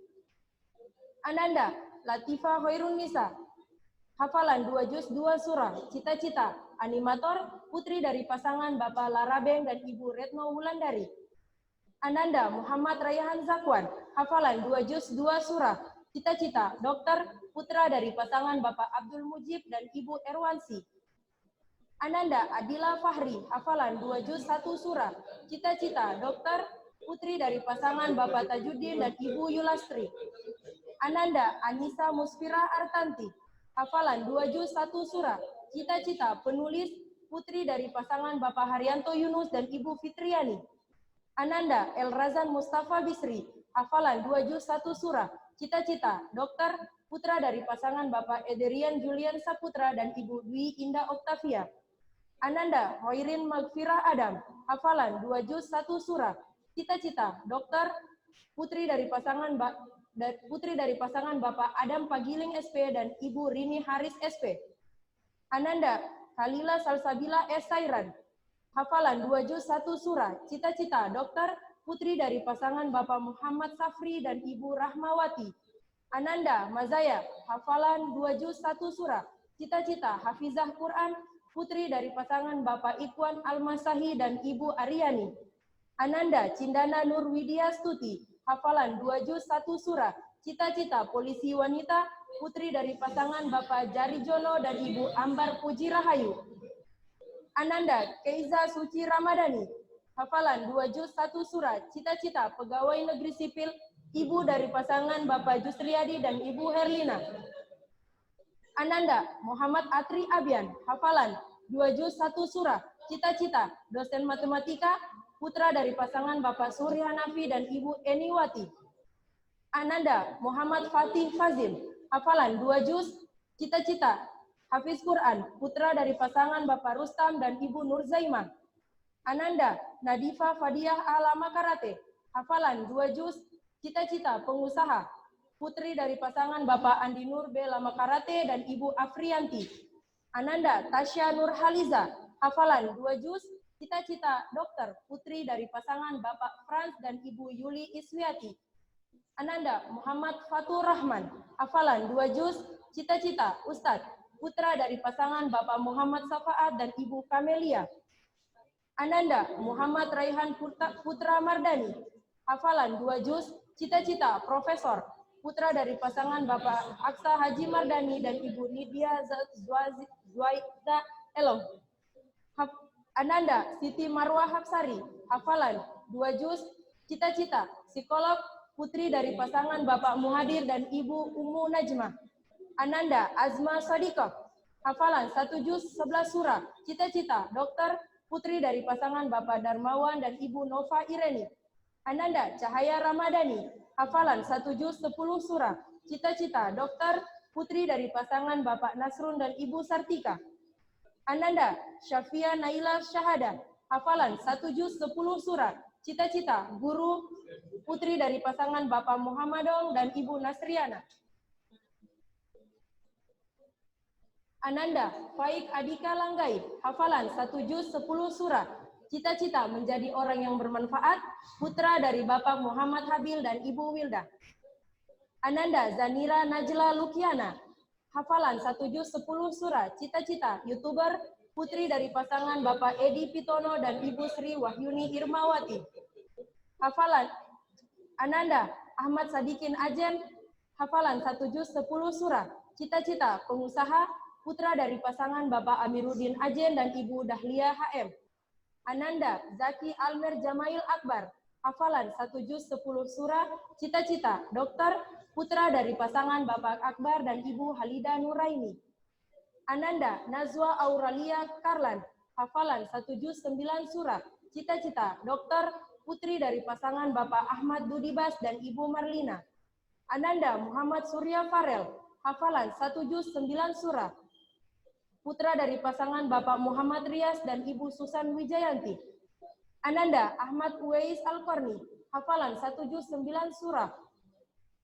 Ananda Latifa Khairun Nisa, hafalan 2 juz 2 surah, cita-cita animator, putri dari pasangan Bapak Larabeng dan Ibu Retno Wulandari. Ananda Muhammad Rayhan Zakwan, hafalan 2 juz 2 surah, cita-cita dokter, putra dari pasangan Bapak Abdul Mujib dan Ibu Erwansi. Ananda Adila Fahri, hafalan 2 juz 1 surah, cita-cita dokter, putri dari pasangan Bapak Tajuddin dan Ibu Yulastri. Ananda Anissa Musfira Artanti, hafalan 2 juz 1 surah, cita-cita penulis, putri dari pasangan Bapak Haryanto Yunus dan Ibu Fitriani. Ananda El Razan Mustafa Bisri, hafalan 2 juz 1 surah, cita-cita dokter, putra dari pasangan Bapak Ederian Julian Saputra dan Ibu Dwi Indah Oktavia. Ananda Hoirin Magfirah Adam, hafalan 2 juz 1 surah, cita-cita dokter, putri dari pasangan Bapak Adam Pagiling SP dan Ibu Rini Haris SP. Ananda Khalila Salsabila S. Sairan, hafalan 2 juz 1 surah, cita-cita dokter, putri dari pasangan Bapak Muhammad Safri dan Ibu Rahmawati. Ananda Mazaya, hafalan 2 juz 1 surah, cita-cita hafizah Quran, putri dari pasangan Bapak Ikwan Almasahi dan Ibu Aryani. Ananda Cindana Nurwidya Stuti, hafalan 2 juz 1 surah, cita-cita polisi wanita, putri dari pasangan Bapak Jari Jono dan Ibu Ambar Puji Rahayu. Ananda Keiza Suci Ramadhani, hafalan 2 juz 1 surah, cita-cita pegawai negeri sipil, ibu dari pasangan Bapak Jusriyadi dan Ibu Herlina. Ananda Muhammad Atri Abian, hafalan 2 juz 1 surah, cita-cita dosen matematika, putra dari pasangan Bapak Surya Hanafi dan Ibu Eniwati. Ananda Muhammad Fatih Fazil, hafalan 2 juz, cita-cita hafiz Quran, putra dari pasangan Bapak Rustam dan Ibu Nurzaimah. Ananda Nadifa Fadiah Alama Karate, hafalan 2 juz, cita-cita pengusaha, putri dari pasangan Bapak Andi Nur B. Lama Karate dan Ibu Afrianti. Ananda Tasya Nur Haliza, hafalan 2 juz, cita-cita dokter, putri dari pasangan Bapak Frans dan Ibu Yuli Iswiati. Ananda Muhammad Fatur Rahman, hafalan 2 juz, cita-cita Ustadz, putra dari pasangan Bapak Muhammad Safaat dan Ibu Kamelia. Ananda Muhammad Raihan Putra Mardani, hafalan 2 juz, cita-cita profesor, putra dari pasangan Bapak Aksa Haji Mardani dan Ibu Nidia Zuaida Elong. Ananda Siti Marwah Hapsari, hafalan 2 juz, cita-cita psikolog, putri dari pasangan Bapak Muhadir dan Ibu Ummu Najmah. Ananda Azma Sadiqah, hafalan 1 juz 11 surah, cita-cita dokter, putri dari pasangan Bapak Darmawan dan Ibu Nova Ireni. Ananda Cahaya Ramadhani, hafalan 1 juz 10 surah, cita-cita dokter, putri dari pasangan Bapak Nasrun dan Ibu Sartika. Ananda Syafia Naila Syahada, hafalan 1 juz 10 surah, cita-cita guru, putri dari pasangan Bapak Muhammadong dan Ibu Nasriana. Ananda Faik Adika Langgai, hafalan 1 juz 10 surah, cita-cita menjadi orang yang bermanfaat, putra dari Bapak Muhammad Habil dan Ibu Wilda. Ananda Zanira Najla Lukiana, hafalan 1 juz 10 surah, cita-cita YouTuber, putri dari pasangan Bapak Edi Pitono dan Ibu Sri Wahyuni Irmawati. Hafalan Ananda Ahmad Sadikin Ajen, hafalan 1 juz 10 surah, cita-cita pengusaha, putra dari pasangan Bapak Amiruddin Ajen dan Ibu Dahlia HM. Ananda Zaki Almer Jamail Akbar, hafalan 1 juz 10 surah, cita-cita dokter, putra dari pasangan Bapak Akbar dan Ibu Halida Nuraini. Ananda Nazwa Auralia Karlan, hafalan 1 juz 9 surah, cita-cita dokter, putri dari pasangan Bapak Ahmad Dudibas dan Ibu Marlina. Ananda Muhammad Surya Farel, hafalan 1 juz 9 surah, putra dari pasangan Bapak Muhammad Rias dan Ibu Susan Wijayanti. Ananda Ahmad Uwais Al-Qarni, hafalan 1 juz 9 surah.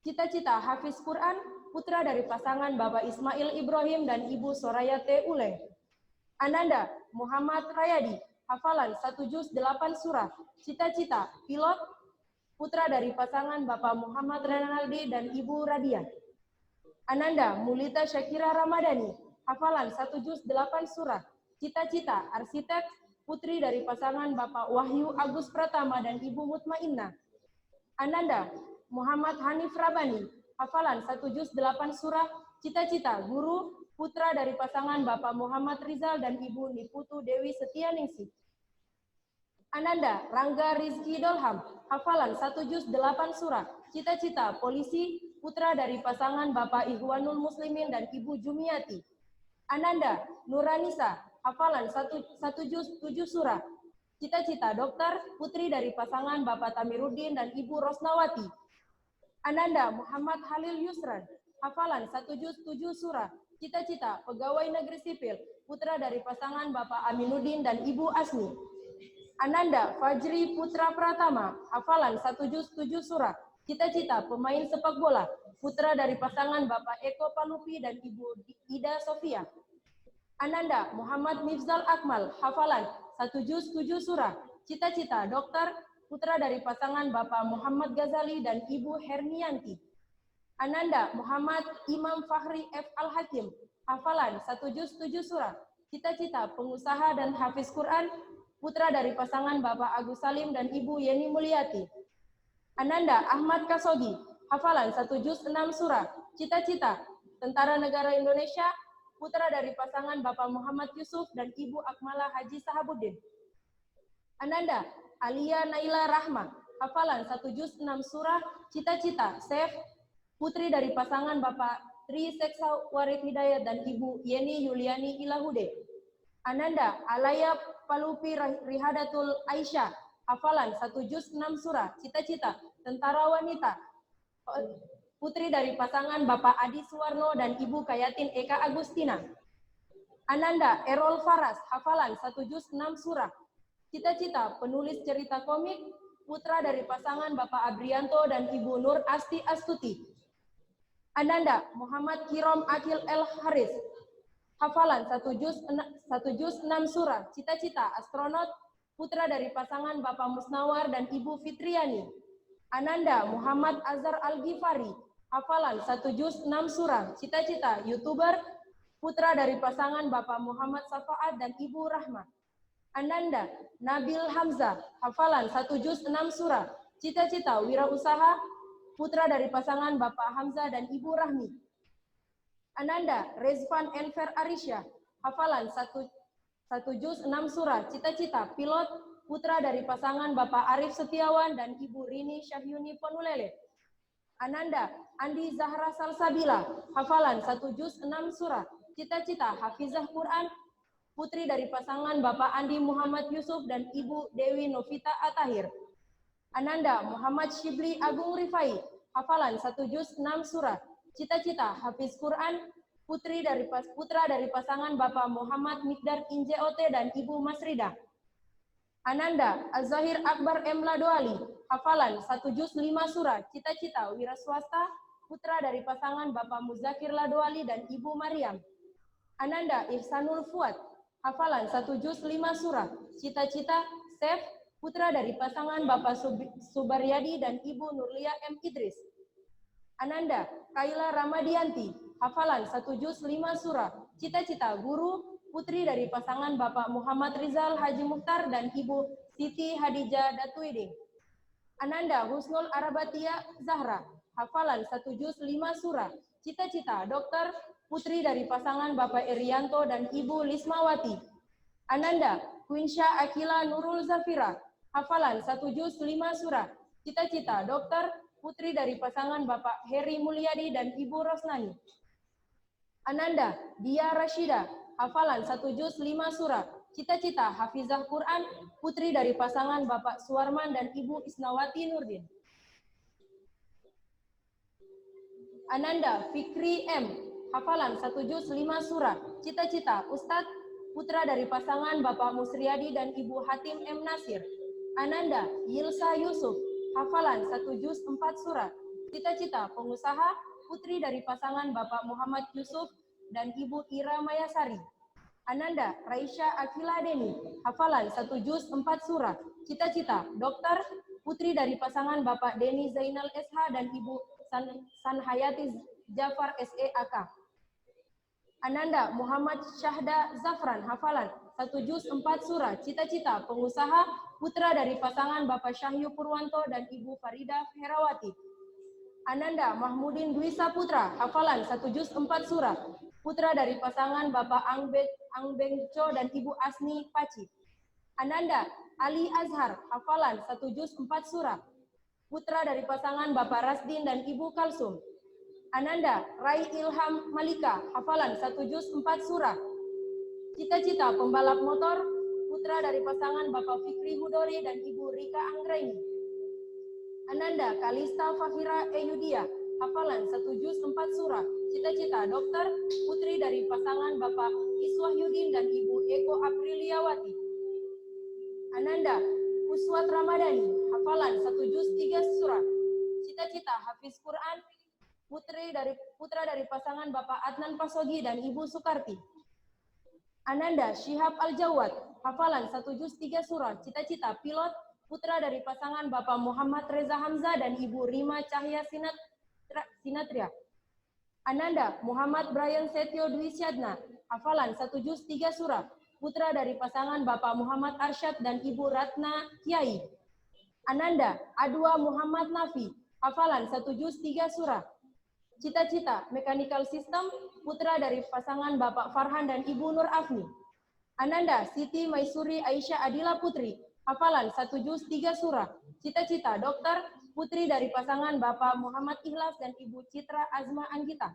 Cita-cita hafiz Quran, putra dari pasangan Bapak Ismail Ibrahim dan Ibu Soraya T. Uleng. Ananda Muhammad Rayadi, hafalan 1 juz 8 surah. Cita-cita pilot, putra dari pasangan Bapak Muhammad Renaldi dan Ibu Radian. Ananda Mulita Syakira Ramadhani, hafalan 1 juz 8 surah. Cita-cita arsitek, putri dari pasangan Bapak Wahyu Agus Pratama dan Ibu Mutmainnah. Ananda Muhammad Hanif Rabani, hafalan 1 juz 8 surah. Cita-cita guru, putra dari pasangan Bapak Muhammad Rizal dan Ibu Niputu Dewi Setianingsih. Ananda Rangga Rizki Dolham, hafalan 1 juz 8 surah. Cita-cita polisi, putra dari pasangan Bapak Ikhwanul Muslimin dan Ibu Jumiati. Ananda Nuranisa, hafalan 1 juz 7 surah. Cita-cita dokter, putri dari pasangan Bapak Tamiruddin dan Ibu Rosnawati. Ananda Muhammad Halil Yusran, hafalan 1 juz 7 surah. Cita-cita pegawai negeri sipil, putra dari pasangan Bapak Aminuddin dan Ibu Asmi. Ananda Fajri Putra Pratama, hafalan 1 juz 7 surah. Cita-cita pemain sepak bola, putra dari pasangan Bapak Eko Palupi dan Ibu Ida Sofia. Ananda Muhammad Mifzal Akmal, hafalan 1 juz 7 surah. Cita-cita dokter, putra dari pasangan Bapak Muhammad Ghazali dan Ibu Hernianti. Ananda Muhammad Imam Fahri F. Al-Hakim, hafalan 1 juz 7 surah. Cita-cita pengusaha dan hafiz Quran, putra dari pasangan Bapak Agus Salim dan Ibu Yeni Mulyati. Ananda Ahmad Kasogi, hafalan 1 juz 6 surah. Cita-cita Tentara Negara Indonesia, putra dari pasangan Bapak Muhammad Yusuf dan Ibu Akmala Haji Sahabuddin. Ananda Alia Naila Rahma, hafalan 1 juz 6 surah. Cita-cita Sef, putri dari pasangan Bapak Tri Seksa Warid Hidayat dan Ibu Yeni Yuliani Ilahude. Ananda Alaya Palupi Rihadatul Aisyah, hafalan 1 juz 6 surah. Cita-cita tentara wanita, putri dari pasangan Bapak Adi Suwarno dan Ibu Kayatin Eka Agustina. Ananda Errol Faras, hafalan 1 juz 6 surah. Cita-cita penulis cerita komik, putra dari pasangan Bapak Abrianto dan Ibu Nur Asti Astuti. Ananda Muhammad Kirom Akil El Haris, hafalan 1 juz 6 surah. Cita-cita astronot, putra dari pasangan Bapak Musnawar dan Ibu Fitriani. Ananda Muhammad Azhar Al-Ghifari, hafalan 1 juz 6 surah. Cita-cita YouTuber, putra dari pasangan Bapak Muhammad Safaat dan Ibu Rahma. Ananda Nabil Hamzah, hafalan 1 juz 6 surah. Cita-cita wirausaha, putra dari pasangan Bapak Hamzah dan Ibu Rahmi. Ananda Rezvan Enver Arisya, hafalan 1 juz 6 surah. Cita-cita pilot, putra dari pasangan Bapak Arif Setiawan dan Ibu Rini Syahyuni Ponulele. Ananda Andi Zahra Salsabila, hafalan 1 juz 6 surah. Cita-cita hafizah Quran, putri dari pasangan Bapak Andi Muhammad Yusuf dan Ibu Dewi Novita Atahir. Ananda Muhammad Shibli Agung Rifai, hafalan 1 juz 6 surah. Cita-cita hafiz Quran, putra dari pasangan Bapak Muhammad Mikdar Injeot dan Ibu Masridah. Ananda Az-Zahir Akbar M. Ladoali, hafalan 1 juz 5 surah. Cita-cita wira swasta, putra dari pasangan Bapak Muzakir Ladoali dan Ibu Maryam. Ananda Ihsanul Fuad, hafalan 1 juz 5 surah. Cita-cita Sef, putra dari pasangan Bapak Subaryadi dan Ibu Nurlia M. Idris. Ananda Kaila Ramadianti, hafalan 1 juz 5 surah. Cita-cita guru, putri dari pasangan Bapak Muhammad Rizal Haji Mukhtar dan Ibu Siti Hadijah Datuiding. Ananda Husnul Arabatia Zahra, hafalan 1 juz 5 surah. Cita-cita dokter, putri dari pasangan Bapak Irianto dan Ibu Lismawati. Ananda Quinsha Akila Nurul Zafira, hafalan 1 juz 5 surah. Cita-cita dokter, putri dari pasangan Bapak Heri Mulyadi dan Ibu Rosnani. Ananda Dia Rashida, hafalan 1 juz 5 surah. Cita-cita hafizah Quran, putri dari pasangan Bapak Suwarman dan Ibu Isnawati Nurdin. Ananda Fikri M, hafalan 1 juz 5 surah. Cita-cita Ustadz, putra dari pasangan Bapak Musriyadi dan Ibu Hatim M. Nasir. Ananda Yilsa Yusuf, hafalan 1 juz 4 surah. Cita-cita pengusaha, putri dari pasangan Bapak Muhammad Yusuf dan Ibu Ira Mayasari. Ananda Raisya Akila Deni, hafalan 1 juz 4 surah. Cita-cita dokter, putri dari pasangan Bapak Deni Zainal SH dan Ibu Sanhayati Jafar SEAK. Ananda Muhammad Syahda Zafran, hafalan 1 juz 4 surah. Cita-cita pengusaha, putra dari pasangan Bapak Syahyu Purwanto dan Ibu Farida Herawati. Ananda Mahmudin Dwi Saputra, hafalan 1 juz 4 surah. Putra dari pasangan Bapak Angbengco dan Ibu Asni Paci. Ananda Ali Azhar, hafalan 1 juz 4 surah. Putra dari pasangan Bapak Rasdin dan Ibu Kalsum. Ananda Rai Ilham Malika, hafalan 1 juz 4 surah. Cita-cita pembalap motor, putra dari pasangan Bapak Fikri Hudori dan Ibu Rika Anggraini. Ananda Kalista Fahira Eyudia, hafalan 1 juz 4 surah. Cita-cita dokter, putri dari pasangan Bapak Iswah Yudin dan Ibu Eko Apriliawati. Ananda Uswat Ramadhani, hafalan 1 juz 3 surah. Cita-cita hafiz Quran, putra dari pasangan Bapak Adnan Pasogi dan Ibu Sukarti. Ananda Syihab Al-Jawad, hafalan 1 juz 3 surah. Cita-cita pilot, putra dari pasangan Bapak Muhammad Reza Hamzah dan Ibu Rima Cahya Sinatria. Ananda Muhammad Brian Setio Dwi Syadna, hafalan 1 juz 3 surah. Putra dari pasangan Bapak Muhammad Arsyad dan Ibu Ratna Kiai. Ananda Adwa Muhammad Nafi, hafalan 1 juz 3 surah. Cita-cita mechanical system, putra dari pasangan Bapak Farhan dan Ibu Nur Afni. Ananda Siti Maisuri Aisyah Adila Putri, hafalan 1 juz 3 surah. Cita-cita dokter, putri dari pasangan Bapak Muhammad Ikhlas dan Ibu Citra Azma Anggita.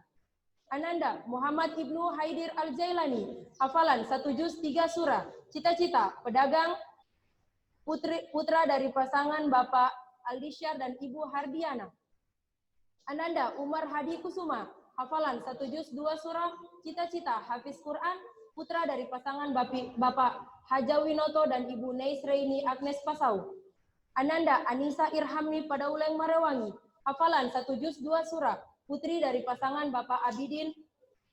Ananda Muhammad Ibnu Haidir Al-Jailani, hafalan 1 juz 3 surah. Cita-cita pedagang, putra dari pasangan Bapak Aldisyar dan Ibu Hardiana. Ananda Umar Hadi Kusuma, hafalan 1 juz 2 surah. Cita-cita hafiz Quran, putra dari pasangan Bapak Hajawinoto dan Ibu Neis Reini Agnes Pasau. Ananda Anissa Irhamni Padauleng Marewangi, hafalan 1 juz 2 surah. Putri dari pasangan Bapak Abidin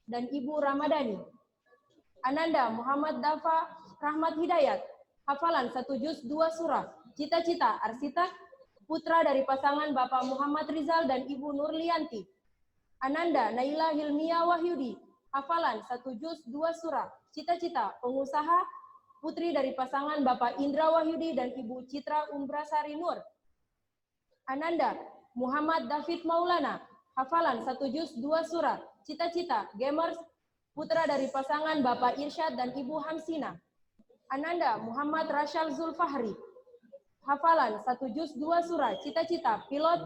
dan Ibu Ramadhani. Ananda Muhammad Dafa Rahmat Hidayat, hafalan 1 juz 2 surah. Cita-cita arsitek, putra dari pasangan Bapak Muhammad Rizal dan Ibu Nurlianti. Ananda Naila Hilmia Wahyudi, hafalan 1 juz 2 surah. Cita-cita pengusaha, putri dari pasangan Bapak Indra Wahyudi dan Ibu Citra Umbrasari Nur. Ananda Muhammad David Maulana, hafalan 1 juz 2 surah. Cita-cita gamers, putra dari pasangan Bapak Irsyad dan Ibu Hamsina. Ananda Muhammad Rashal Zulfahri, hafalan 1 juz 2 surah. Cita-cita pilot,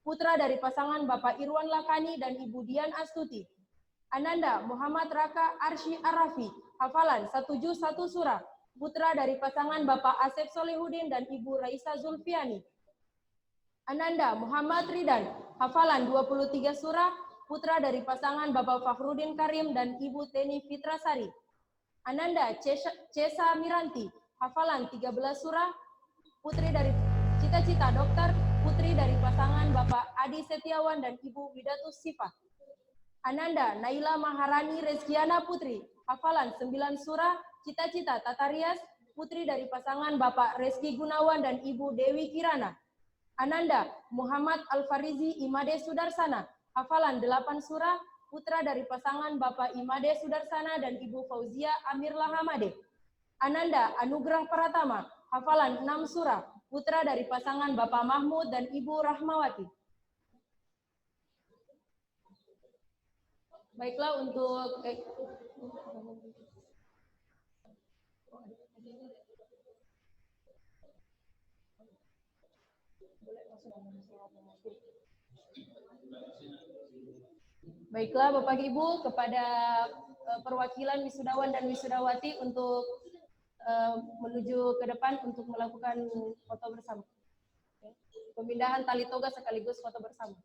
putra dari pasangan Bapak Irwan Lakani dan Ibu Dian Astuti. Ananda Muhammad Raka Arsy Arafi, hafalan 1 juz 1 surah. Putra dari pasangan Bapak Asep Solehudin dan Ibu Raisa Zulfiani. Ananda Muhammad Ridan, hafalan 23 surah. Putra dari pasangan Bapak Fakhrudin Karim dan Ibu Teni Fitrasari. Ananda Cesa Miranti, hafalan 13 surah. Putri dari cita-cita dokter, putri dari pasangan Bapak Adi Setiawan dan Ibu Widatus Sifah. Ananda Naila Maharani Reskiana Putri, hafalan 9 surah. Cita-cita Tata Rias, putri dari pasangan Bapak Reski Gunawan dan Ibu Dewi Kirana. Ananda Muhammad Al-Farizi Imade Sudarsana, hafalan 8 surah. Putra dari pasangan Bapak Imade Sudarsana dan Ibu Fauzia Amir Lahamade. Ananda Anugrah Pratama, hafalan 6 surah. Putra dari pasangan Bapak Mahmud dan Ibu Rahmawati. Baiklah untuk Baiklah Bapak Ibu, kepada perwakilan wisudawan dan wisudawati untuk menuju ke depan untuk melakukan foto bersama. Pemindahan tali toga sekaligus foto bersama.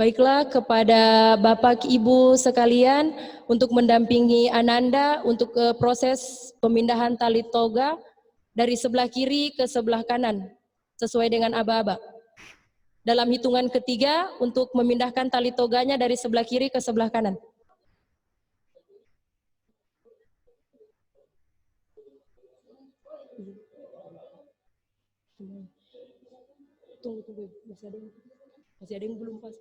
Baiklah, kepada Bapak Ibu sekalian untuk mendampingi Ananda untuk ke proses pemindahan tali toga dari sebelah kiri ke sebelah kanan sesuai dengan aba-aba. Dalam hitungan ketiga untuk memindahkan tali toganya dari sebelah kiri ke sebelah kanan. Tunggu, masih ada yang belum pas.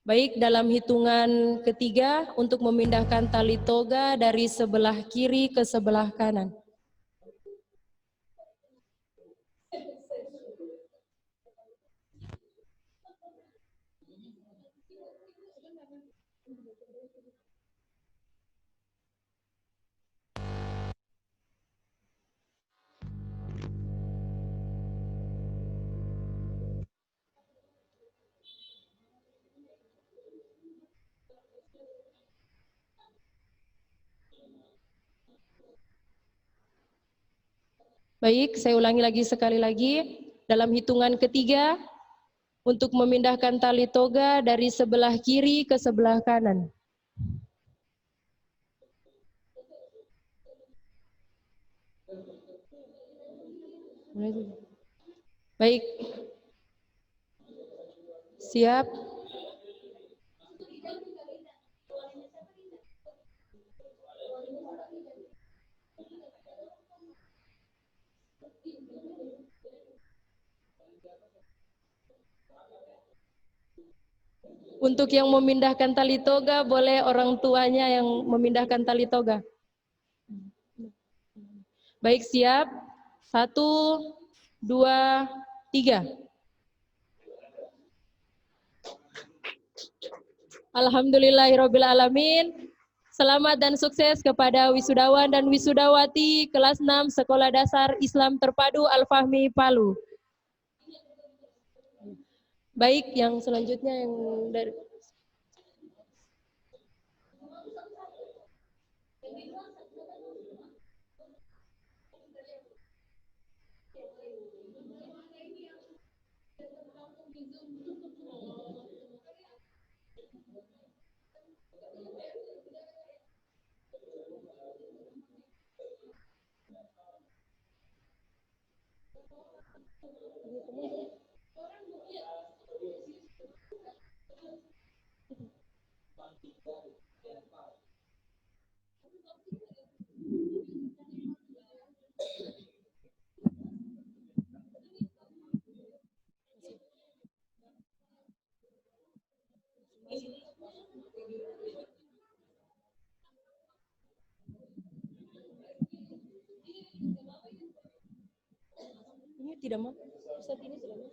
Baik, dalam hitungan ketiga untuk memindahkan tali toga dari sebelah kiri ke sebelah kanan. Baik, saya ulangi lagi sekali lagi. Dalam hitungan ketiga, untuk memindahkan tali toga dari sebelah kiri ke sebelah kanan. Baik. Siap. Untuk yang memindahkan tali toga, boleh orang tuanya yang memindahkan tali toga. Baik, siap. 1, 2, 3. Alhamdulillahirrabbilalamin. Selamat dan sukses kepada wisudawan dan wisudawati kelas 6 Sekolah Dasar Islam Terpadu Al-Fahmi Palu. Baik, yang selanjutnya yang dari ini tidak mau. Ustaz ini tidak mau.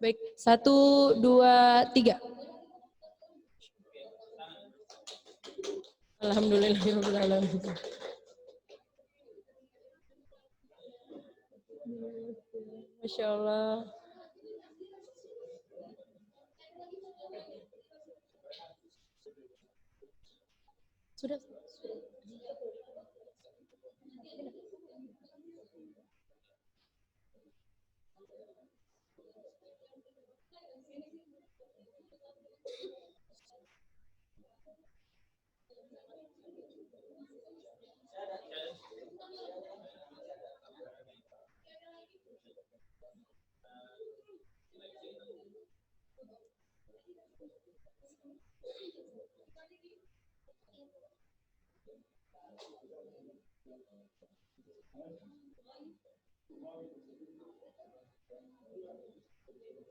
Baik, 1, 2, 3. Alhamdulillahirrahmanirrahim. Masya Allah. Sudah.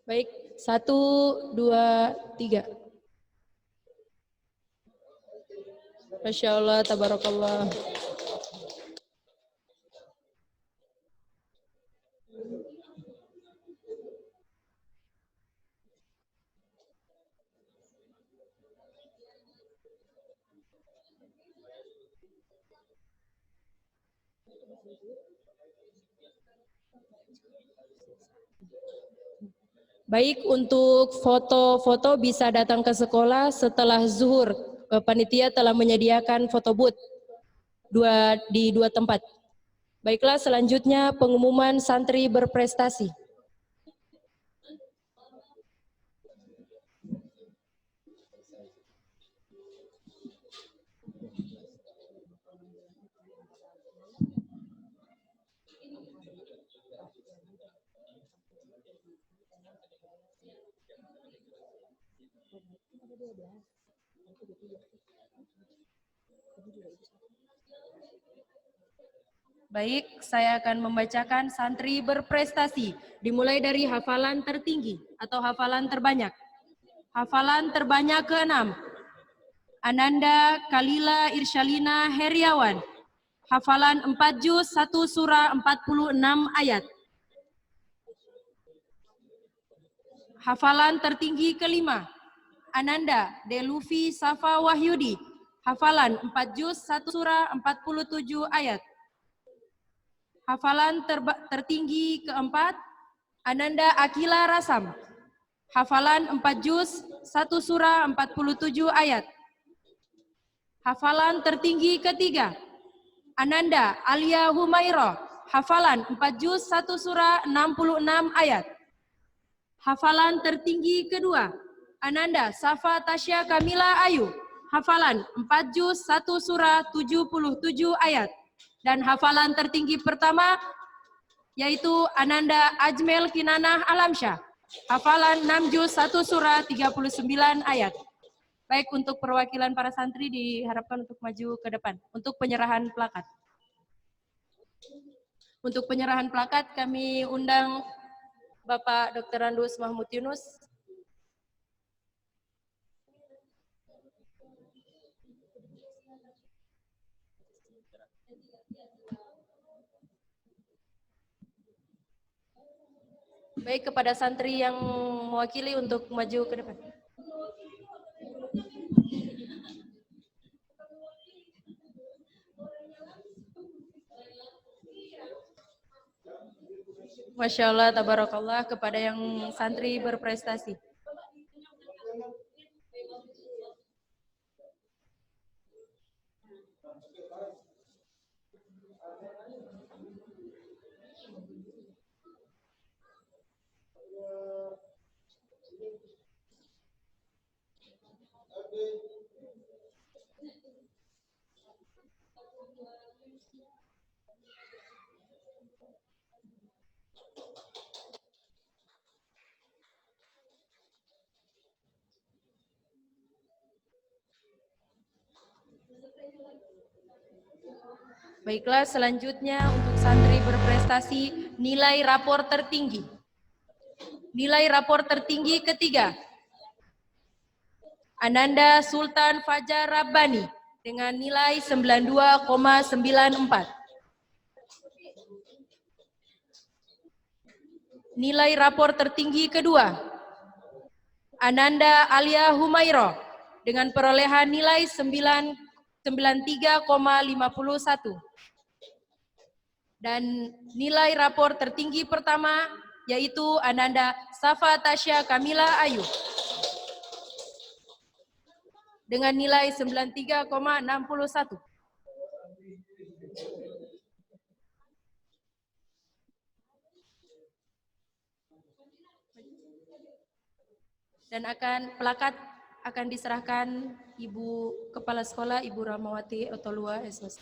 Baik, 1, 2, 3. Masya Allah, tabarakallah. Baik, untuk foto-foto bisa datang ke sekolah setelah zuhur. Panitia telah menyediakan foto booth di 2 tempat. Baiklah, selanjutnya pengumuman santri berprestasi. Baik, saya akan membacakan santri berprestasi, dimulai dari hafalan tertinggi atau hafalan terbanyak. Hafalan terbanyak ke-6, Ananda Kalila Irsyalina Heriawan. Hafalan 4 juz 1 surah 46 ayat. Hafalan tertinggi ke-5, Ananda Delufi Safa Wahyudi. Hafalan 4 juz 1 surah 47 ayat. Hafalan tertinggi ke-4, Ananda Akila Rasam. Hafalan 4 juz 1 surah 47 ayat. Hafalan tertinggi ke-3, Ananda Alia Humairo. Hafalan 4 juz 1 surah 66 ayat. Hafalan tertinggi ke-2, Ananda Safa Tasya Kamila Ayu. Hafalan 4 juz 1 surah 77 ayat. Dan hafalan tertinggi pertama yaitu Ananda Ajmel Kinanah Alamsyah. Hafalan 6 juz 1 surah 39 ayat. Baik, untuk perwakilan para santri diharapkan untuk maju ke depan untuk penyerahan plakat. Untuk penyerahan plakat kami undang Bapak Dr. Randus Mahmud Yunus. Baik, kepada santri yang mewakili untuk maju ke depan. Masya Allah, tabarakallah, kepada yang santri berprestasi. Baiklah, selanjutnya untuk santri berprestasi nilai rapor tertinggi. Nilai rapor tertinggi ketiga, Ananda Sultan Fajar Rabbani dengan nilai 92,94. Nilai rapor tertinggi kedua, Ananda Alia Humairo dengan perolehan nilai 93,51. Dan nilai rapor tertinggi pertama yaitu Ananda Safa Tasya Kamila Ayu dengan nilai 93,61. Dan plakat akan diserahkan Ibu Kepala Sekolah, Ibu Rahmawati Otolua SOS.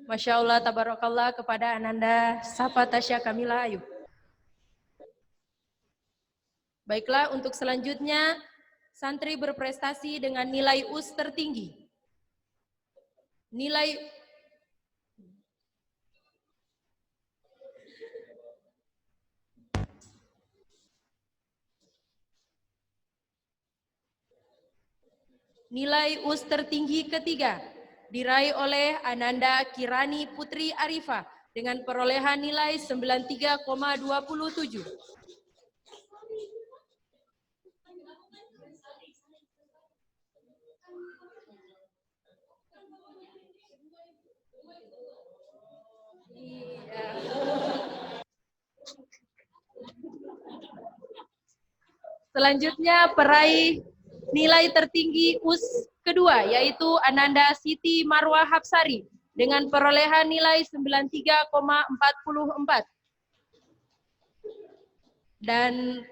Masya Allah, tabarakallah kepada Ananda Safa Tasya Kamila Ayu. Baiklah, untuk selanjutnya, santri berprestasi dengan nilai US tertinggi. Nilai US tertinggi ketiga diraih oleh Ananda Kirani Putri Arifah dengan perolehan nilai 93,27. Selanjutnya peraih nilai tertinggi US kedua yaitu Ananda Siti Marwah Hapsari dengan perolehan nilai 93,44. Dan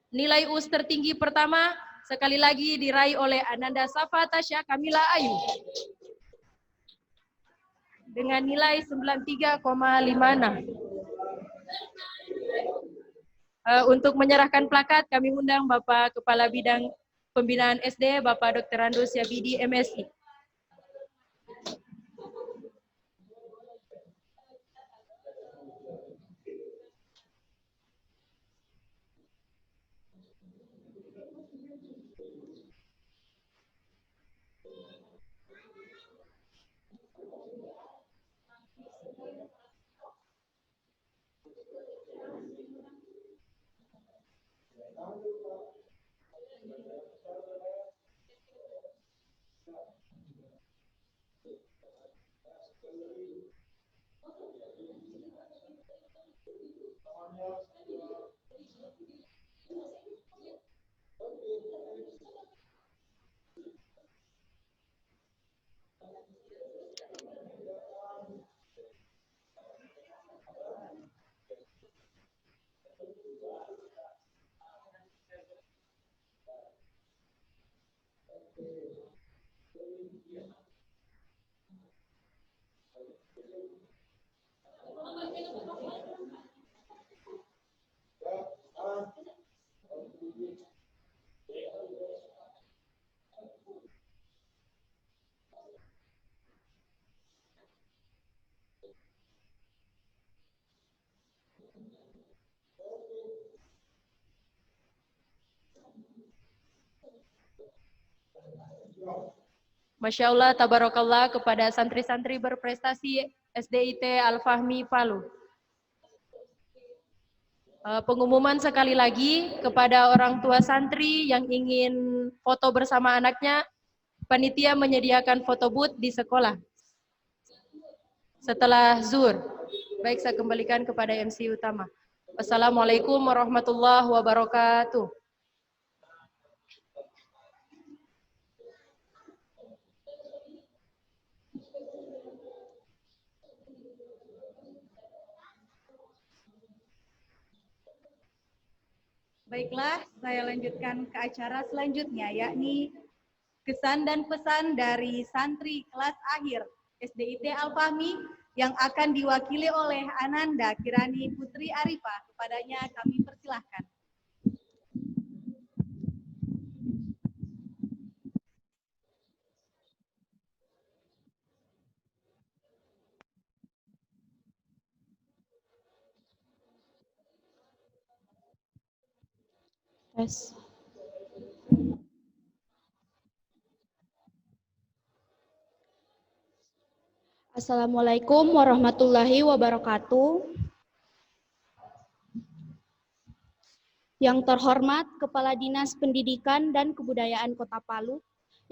nilai US tertinggi pertama sekali lagi diraih oleh Ananda Safa Tasya Kamila Ayu dengan nilai 93,56. Untuk menyerahkan plakat, kami undang Bapak Kepala Bidang Pembinaan SD, Bapak Dr. Andus Yabidi, MSI. Masya Allah, tabarakallah kepada santri-santri berprestasi SDIT Al-Fahmi Palu. Pengumuman sekali lagi kepada orang tua santri yang ingin foto bersama anaknya, panitia menyediakan foto booth di sekolah setelah zuhur. Baik, saya kembalikan kepada MC utama. Wassalamualaikum warahmatullahi wabarakatuh. Baiklah, saya lanjutkan ke acara selanjutnya, yakni kesan dan pesan dari santri kelas akhir SDIT Al-Fahmi yang akan diwakili oleh Ananda Kirani Putri Arifah. Kepadanya kami persilahkan. Assalamualaikum warahmatullahi wabarakatuh. Yang terhormat Kepala Dinas Pendidikan dan Kebudayaan Kota Palu,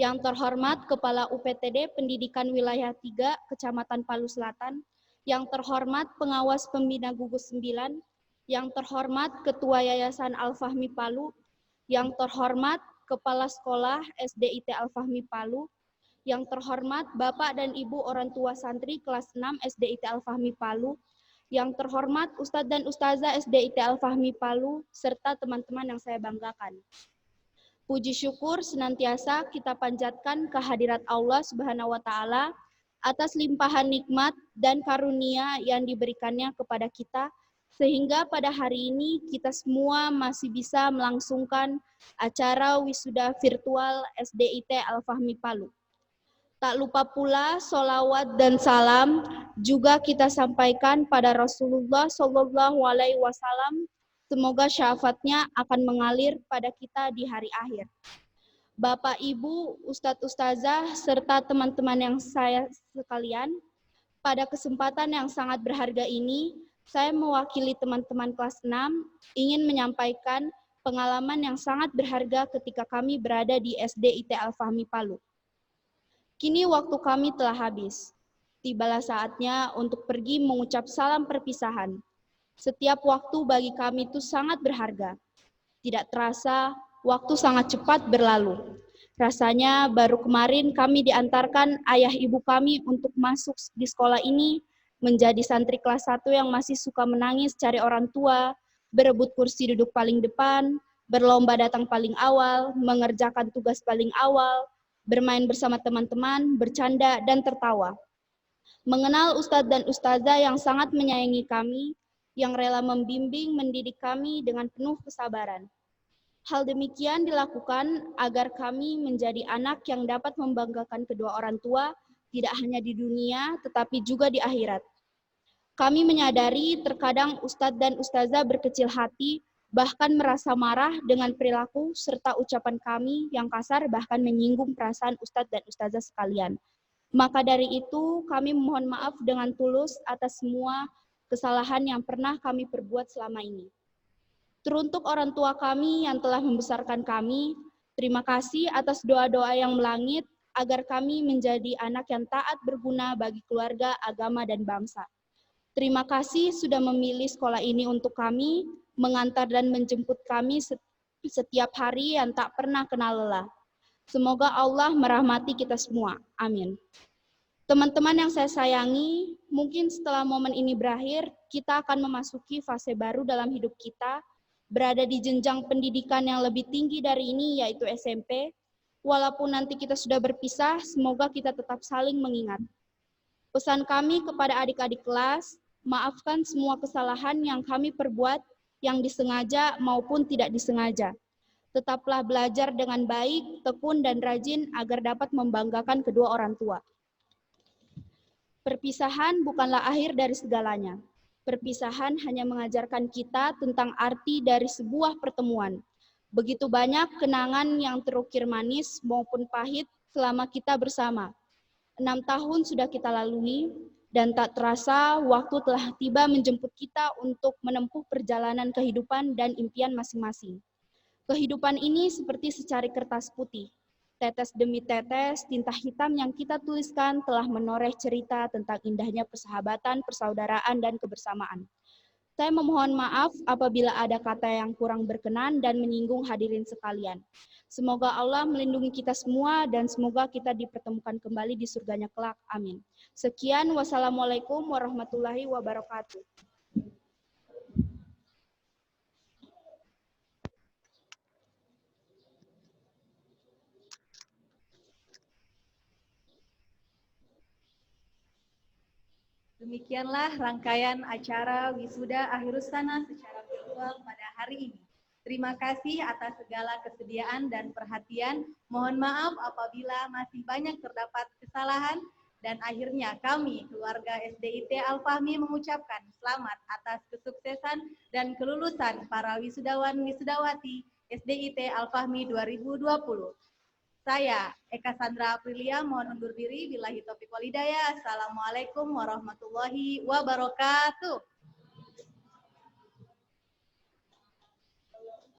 yang terhormat Kepala UPTD Pendidikan Wilayah 3 Kecamatan Palu Selatan, yang terhormat Pengawas Pembina Gugus 9, yang terhormat Ketua Yayasan Al-Fahmi Palu, yang terhormat Kepala Sekolah SDIT Al-Fahmi Palu, yang terhormat Bapak dan Ibu orang tua santri kelas 6 SDIT Al-Fahmi Palu, yang terhormat Ustadz dan Ustazah SDIT Al-Fahmi Palu, serta teman-teman yang saya banggakan. Puji syukur senantiasa kita panjatkan kehadirat Allah Subhanahu wa Ta'ala atas limpahan nikmat dan karunia yang diberikannya kepada kita, sehingga pada hari ini kita semua masih bisa melangsungkan acara wisuda virtual SDIT Al-Fahmi Palu. Tak lupa pula sholawat dan salam juga kita sampaikan pada Rasulullah SAW. Semoga syafaatnya akan mengalir pada kita di hari akhir. Bapak, Ibu, Ustadz, Ustazah, serta teman-teman yang saya sekalian, pada kesempatan yang sangat berharga ini, saya mewakili teman-teman kelas 6 ingin menyampaikan pengalaman yang sangat berharga ketika kami berada di SDIT Al-Fahmi Palu. Kini waktu kami telah habis. Tibalah saatnya untuk pergi mengucap salam perpisahan. Setiap waktu bagi kami itu sangat berharga. Tidak terasa, waktu sangat cepat berlalu. Rasanya baru kemarin kami diantarkan ayah ibu kami untuk masuk di sekolah ini, menjadi santri kelas 1 yang masih suka menangis cari orang tua, berebut kursi duduk paling depan, berlomba datang paling awal, mengerjakan tugas paling awal, bermain bersama teman-teman, bercanda dan tertawa. Mengenal Ustadz dan Ustazah yang sangat menyayangi kami, yang rela membimbing, mendidik kami dengan penuh kesabaran. Hal demikian dilakukan agar kami menjadi anak yang dapat membanggakan kedua orang tua, tidak hanya di dunia, tetapi juga di akhirat. Kami menyadari terkadang Ustadz dan Ustazah berkecil hati, bahkan merasa marah dengan perilaku serta ucapan kami yang kasar, bahkan menyinggung perasaan Ustadz dan Ustazah sekalian. Maka dari itu, kami mohon maaf dengan tulus atas semua kesalahan yang pernah kami perbuat selama ini. Teruntuk orang tua kami yang telah membesarkan kami, terima kasih atas doa-doa yang melangit agar kami menjadi anak yang taat berguna bagi keluarga, agama, dan bangsa. Terima kasih sudah memilih sekolah ini untuk kami, mengantar dan menjemput kami setiap hari yang tak pernah kenal lelah. Semoga Allah merahmati kita semua. Amin. Teman-teman yang saya sayangi, mungkin setelah momen ini berakhir, kita akan memasuki fase baru dalam hidup kita, berada di jenjang pendidikan yang lebih tinggi dari ini, yaitu SMP. Walaupun nanti kita sudah berpisah, semoga kita tetap saling mengingat. Pesan kami kepada adik-adik kelas, maafkan semua kesalahan yang kami perbuat, yang disengaja maupun tidak disengaja. Tetaplah belajar dengan baik, tekun, dan rajin agar dapat membanggakan kedua orang tua. Perpisahan bukanlah akhir dari segalanya. Perpisahan hanya mengajarkan kita tentang arti dari sebuah pertemuan. Begitu banyak kenangan yang terukir manis maupun pahit selama kita bersama. 6 tahun sudah kita lalui, dan tak terasa waktu telah tiba menjemput kita untuk menempuh perjalanan kehidupan dan impian masing-masing. Kehidupan ini seperti secari kertas putih. Tetes demi tetes, tinta hitam yang kita tuliskan telah menoreh cerita tentang indahnya persahabatan, persaudaraan, dan kebersamaan. Saya memohon maaf apabila ada kata yang kurang berkenan dan menyinggung hadirin sekalian. Semoga Allah melindungi kita semua dan semoga kita dipertemukan kembali di surganya kelak. Amin. Sekian, wassalamualaikum warahmatullahi wabarakatuh. Demikianlah rangkaian acara wisuda akhirus sana secara virtual pada hari ini. Terima kasih atas segala kesediaan dan perhatian. Mohon maaf apabila masih banyak terdapat kesalahan. Dan akhirnya kami, keluarga SDIT Al-Fahmi, mengucapkan selamat atas kesuksesan dan kelulusan para wisudawan-wisudawati SDIT Al-Fahmi 2020. Saya, Eka Sandra Aprilia, mohon undur diri. Billahi taufiq wal hidayah. Assalamualaikum warahmatullahi wabarakatuh.